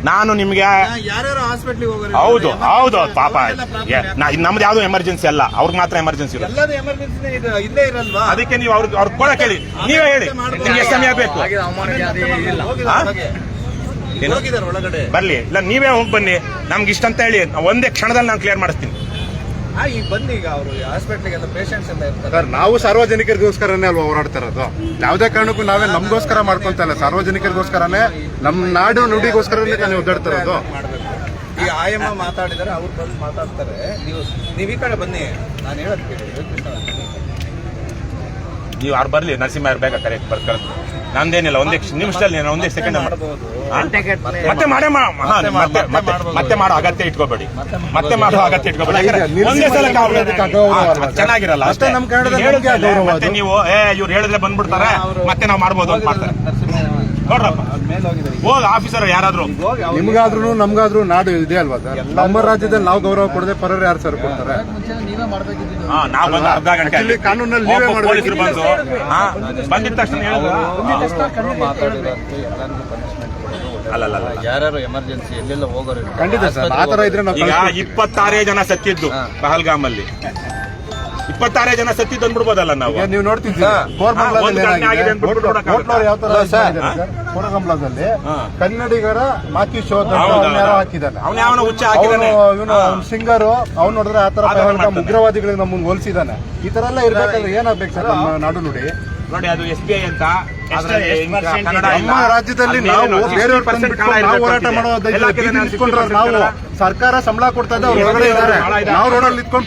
ನಾನು ನಿಮ್ಗೆ ಹೌದು ಪಾಪ ನಮ್ದು ಯಾವ್ದು ಎಮರ್ಜೆನ್ಸಿ ಅಲ್ಲ, ಅವ್ರಿಗೆ ಮಾತ್ರ ಎಮರ್ಜೆನ್ಸಿ ಇರುತ್ತೆ. ಅದಕ್ಕೆ ನೀವು ಅವ್ರಿಗೆ ಕೊಡಕ್ ಹೇಳಿ, ನೀವೇ ಹೇಳಿ ನಿಮ್ಗೆ ಎಷ್ಟು ಸಮಯ ಬೇಕು? ಬರ್ಲಿ, ಇಲ್ಲ ನೀವೇ ಹೋಗಿ ಬನ್ನಿ, ನಮ್ಗೆ ಇಷ್ಟ ಅಂತ ಹೇಳಿ ಒಂದೇ ಕ್ಷಣದಲ್ಲಿ ನಾನು ಕ್ಲಿಯರ್ ಮಾಡಿಸ್ತೀನಿ. ಸರ್, ನಾವು ಸಾರ್ವಜನಿಕರಿಗೋಸ್ಕರನೇ ಅಲ್ವಾ ಹೋರಾಡ್ತಾ ಇರೋದು. ಯಾವುದೇ ಕಾರಣಕ್ಕೂ ನಾವೇ ನಮಗೋಸ್ಕರ ಮಾಡ್ಕೊಂತ ಇಲ್ಲ, ಸಾರ್ವಜನಿಕರಿಗೋಸ್ಕರನೇ, ನಮ್ಮ ನಾಡು ನುಡಿಗೋಸ್ಕರನೇ ನಾವು ಒದ್ದಾಡ್ತಾ ಇರೋದು. ಈ ಆಯಮ್ಮ ಮಾತಾಡಿದರೆ ಅವ್ರು ಬಂದು ಮಾತಾಡ್ತಾರೆ, ನೀವು ಈ ಕಡೆ ಬನ್ನಿ, ನಾನು ಹೇಳೋದು ಕೇಳಿ. ನೀವು ಅವ್ರು ಬರ್ಲಿ, ನರಸಿಂಹ ಬೇಗ ಕರೆಕ್ಟ್ ಬರ್ತಾರೆ, ನಂದೇನಿಲ್ಲ, ಒಂದೇ ನಿಮಿಷದಲ್ಲಿ ಒಂದೇ ಸೆಕೆಂಡ್ ಮತ್ತೆ ಮಾಡೋ ಅಗತ್ಯ ಇಟ್ಕೋಬೇಡಿ, ಒಂದೇ ಸಲ ಚೆನ್ನಾಗಿರಲ್ಲ ಅಷ್ಟೇ. ಮತ್ತೆ ನೀವು ಇವ್ರು ಹೇಳಿದ್ರೆ ಬಂದ್ಬಿಡ್ತಾರೆ, ಮತ್ತೆ ನಾವು ಮಾಡ್ಬೋದು ಅಂತ ಮಾಡ್ತಾರೆ. ನೋಡ್ರಪ್ಪ, ಹೋಗಿ ಆಫೀಸರ್ ಯಾರಾದ್ರೂ, ನಿಮ್ಗಾದ್ರೂ ನಮ್ಗಾದ್ರೂ ನಾಡು ಇದೆ ಅಲ್ವಾ ಸರ್? ನಮ್ಮ ರಾಜ್ಯದಲ್ಲಿ ನಾವು ಗೌರವ ಕೊಡದೆ ಪರರು ಯಾರು ಸರ್ ಕೊಡ್ತಾರೆ? ನಾವು ಬಂದು ಅರ್ಧ ಗಂಟೆ ಕಾನೂನಲ್ಲಿ ನೀವೇ ಪೊಲೀಸರು ಬಂದಿದ ತಕ್ಷಣ ಅಲ್ಲ ಯಾರು ಎಮರ್ಜೆನ್ಸಿ ಎಲ್ಲೆಲ್ಲ ಹೋಗೋರು ಖಂಡಿತ ಸರ್, ಆತರ ಇದ್ರೆ ಈಗ 26 ಜನ ಸತ್ತಿದ್ದು ಪಹಲ್ಗಾಮ್ ಅಲ್ಲಿ, 26 ಜನ ಸತ್ತಿದ್ದು ಅಂದ್ಬಿಡ್ಬೋದಲ್ಲ ನಾವು. ನೀವು ನೋಡ್ತಿದ್ದೀವಿ ಕೋರಗಂಬಳದಲ್ಲಿ ಕನ್ನಡಿಗರ ಮಾತಿ ಶೋಧ ಹಾಕಿದ್ದಾನೆ, ಇವನು ಸಿಂಗರು, ಅವ್ನು ನೋಡಿದ್ರೆ ಆತರ ಉಗ್ರವಾದಿಗಳಿಗೆ ನಮ್ಮನ್ನು ಹೋಲಿಸಿದಾನೆ. ಈ ತರ ಎಲ್ಲ ಇರ್ಬೇಕಾದ್ರೆ ಏನಾಗ್ಬೇಕು ಸರ್ ನಮ್ಮ ನಾಡು ನುಡಿ? ನೋಡಿ, ಅದು SBI ಅಂತ ನಮ್ಮ ರಾಜ್ಯದಲ್ಲಿ ನಾವು ಬೇರೆಯವ್ರ ಹೋರಾಟ ಮಾಡೋದು, ನಾವು ಸರ್ಕಾರ ಸಂಬಳ ಕೊಡ್ತಾ ಇದ್ದ ಹೊರಗಡೆ ಇದ್ದಾರೆ, ನಾವು ರೋಡಲ್ಲಿ ನಿಂತ್ಕೊಂಡು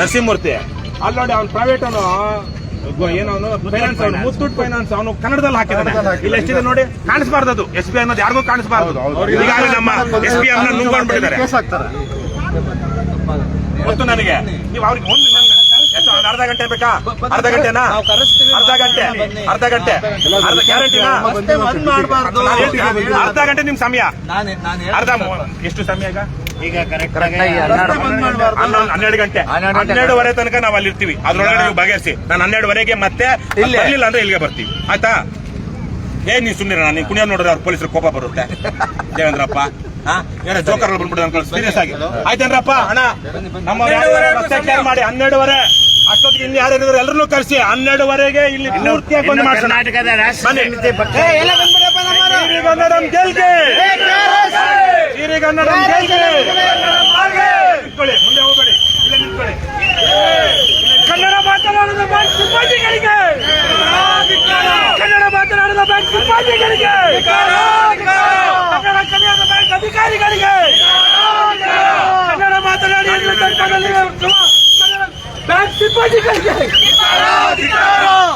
ನರಸಿಂಹಮೂರ್ತಿ ಅಲ್ಲಿ ನೋಡಿ, ಅವ್ನು ಪ್ರೈವೇಟ್ ಏನವನು ಫೈನಾನ್ಸ್, ಮುತ್ತೂಟ್ ಫೈನಾನ್ಸ್, ಅವನು ಕನ್ನಡದಲ್ಲಿ ಹಾಕಿದ್ದಾನೆ. ಇಲ್ಲಿ ಎಷ್ಟಿದೆ ನೋಡಿ, ಕಾಣಿಸಬಾರ್ದು ಅದು. SBI ಅನ್ನೋದು ಯಾರಿಗೂ ಕಾಣಿಸಬಾರ್ದು. ಈಗಾಗಲೇ ನಮ್ಮ SBI ಅನ್ನ ನುಂಗ್ಕೊಂಡ್ಬಿಟ್ಟಿದ್ದಾರೆ. ಗೊತ್ತು ನನಗೆ. ನೀವು ಅವ್ರಿಗೆ ಅರ್ಧ ಗಂಟೆ ಬೇಕಾ? ಅರ್ಧ ಗಂಟೆನಾ? ಅರ್ಧ ಗಂಟೆ ಗ್ಯಾರಂಟಿನಾ? ಅರ್ಧ ಗಂಟೆ ನಿಮ್ ಸಮಯ, ಎಷ್ಟು ಸಮಯ ಈಗ? 12 ಗಂಟೆ, 12:30 ತನಕ ನಾವು ಅಲ್ಲಿ ಇರ್ತೀವಿ. ಅದ್ರೊಳಗಡೆ ನೀವು ಬಗೆಹರಿಸಿ. ನಾನು 12:30ಗೆ ಮತ್ತೆ ಬರ್ಲಿಲ್ಲ ಅಂದ್ರೆ ಇಲ್ಲಿಗೆ ಬರ್ತೀವಿ, ಆಯ್ತಾ? ನೀವು ಸುಮ್ಮನೆ, ನಾನು ಕುಣಿಯೋದು ನೋಡಿದ್ರೆ ಅವ್ರ ಪೊಲೀಸರು ಕೋಪ ಬರುತ್ತೆ. ದೇವೇಂದ್ರಪ್ಪ ಏನೋ ಜೋಕರ್ ಬಂದ್ಬಿಟ್ಟು ಸೀರಿಯಸ್ ಆಗಿ, ಆಯ್ತೇನ್ರಪ್ಪ ಅಣ್ಣ? ನಮ್ಮ ಮಾಡಿ 12:30 ಅಷ್ಟೊತ್ತಿಗೆ ಇಲ್ಲಿ ಯಾರಿದ್ರು ಎಲ್ಲರನ್ನೂ ಕರೆಸಿ 12:30ಗೆ ಇಲ್ಲಿ ಪೂರ್ತಿಯಾಗಿ ಬಂದು ಮಾಡ್ಸೋಣ. ಸಿರಿಗನ್ನಡಂ ಗೆಲ್ಗೆ, ಸಿರಿಗನ್ನಡಂ ಗೆಲ್ಗೆ. ನಿಂತ್ಕೊಳ್ಳಿ, ಮುಂದೆ ಹೋಗ್ಬೇಡಿ, ಇಲ್ಲೇ ನಿಂತ್ಕೊಳ್ಳಿ. ಸಿಬ್ಬಂದಿಗಳಿಗೆ ಕನ್ನಡ ಮಾತನಾಡದ ಬ್ಯಾಂಕ್ ಸಿಬ್ಬಂದಿಗಳಿಗೆ ಕನ್ನಡ ಕಲಿಯದ ಬ್ಯಾಂಕ್ ಅಧಿಕಾರಿಗಳಿಗೆ ಕನ್ನಡ ಮಾತನಾಡಿ ಬ್ಯಾಂಕ್ ಸಿಬ್ಬಂದಿಗಳಿಗೆ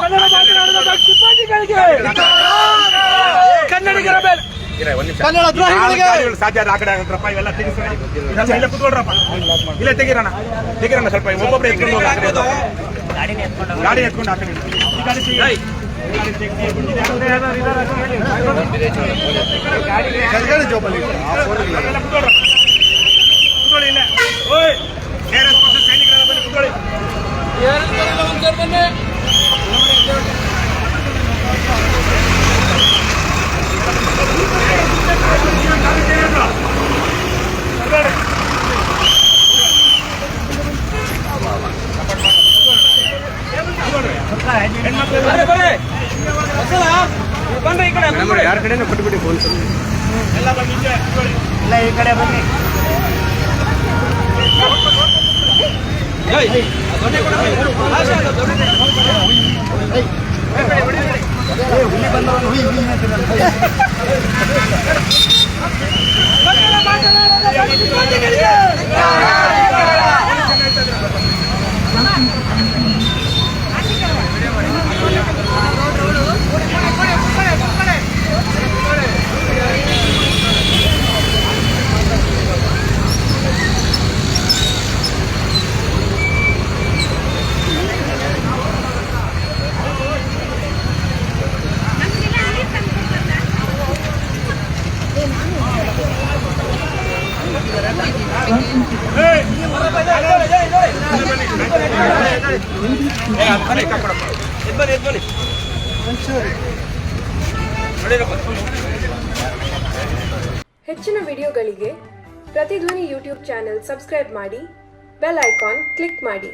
ಕನ್ನಡ ಮಾತನಾಡದ ಬ್ಯಾಂಕ್ ಸಿಬ್ಬಂದಿಗಳಿಗೆ ಕನ್ನಡಿಗರ ಮೇಲೆ ಕನ್ನಡ ದ್ರೋಹಿಗಳಿಗೆ ಸಾಧ್ಯ ಆ ಕಡೆ ಆಗತ್ರಪ್ಪ ಇವೆಲ್ಲ ತೆಗಿಸೋಣ ಇಲ್ಲ ಕುತ್ಕೊಳ್ರಪ್ಪ ಇಲ್ಲೇ ತೆಗಿರೋಣ ಸ್ವಲ್ಪ ಒಬ್ಬೊಬ್ಬರು ಎತ್ಕೊಂಡು ಹೋಗಿ ಗಾಡಿ ಎತ್ಕೊಂಡು ಆ ಕಡೆ ಈ ಗಾಡಿ ತೆಗಿ. ಕುತ್ಕೊಳ್ಳಿ ಇಲ್ಲ ಓಯ್ KRS ಪಕ್ಷ ಸೈನಿಕರೆಲ್ಲ ಬನ್ನಿ ಕುತ್ಕೊಳ್ಳಿ. ಯಾರ ಕಡೆನೂ ಕೊಟ್ಬಿಡಿ ಪೊಲೀಸ್ ಎಲ್ಲ ಬನ್ನಿ ಹಿಂದೆ ಕುತ್ಕೊಳ್ಳಿ. ಎಲ್ಲ ಈ ಕಡೆ ಬನ್ನಿ. ಹುಲಿ ಬಂದವನು ಹುಲಿ ಹೆಚ್ಚಿನ ವಿಡಿಯೋಗಳಿಗೆ ಪ್ರತಿಧ್ವನಿ ಯೂಟ್ಯೂಬ್ ಚಾನೆಲ್ ಸಬ್ಸ್ಕ್ರೈಬ್ ಮಾಡಿ, ಬೆಲ್ ಐಕಾನ್ ಕ್ಲಿಕ್ ಮಾಡಿ.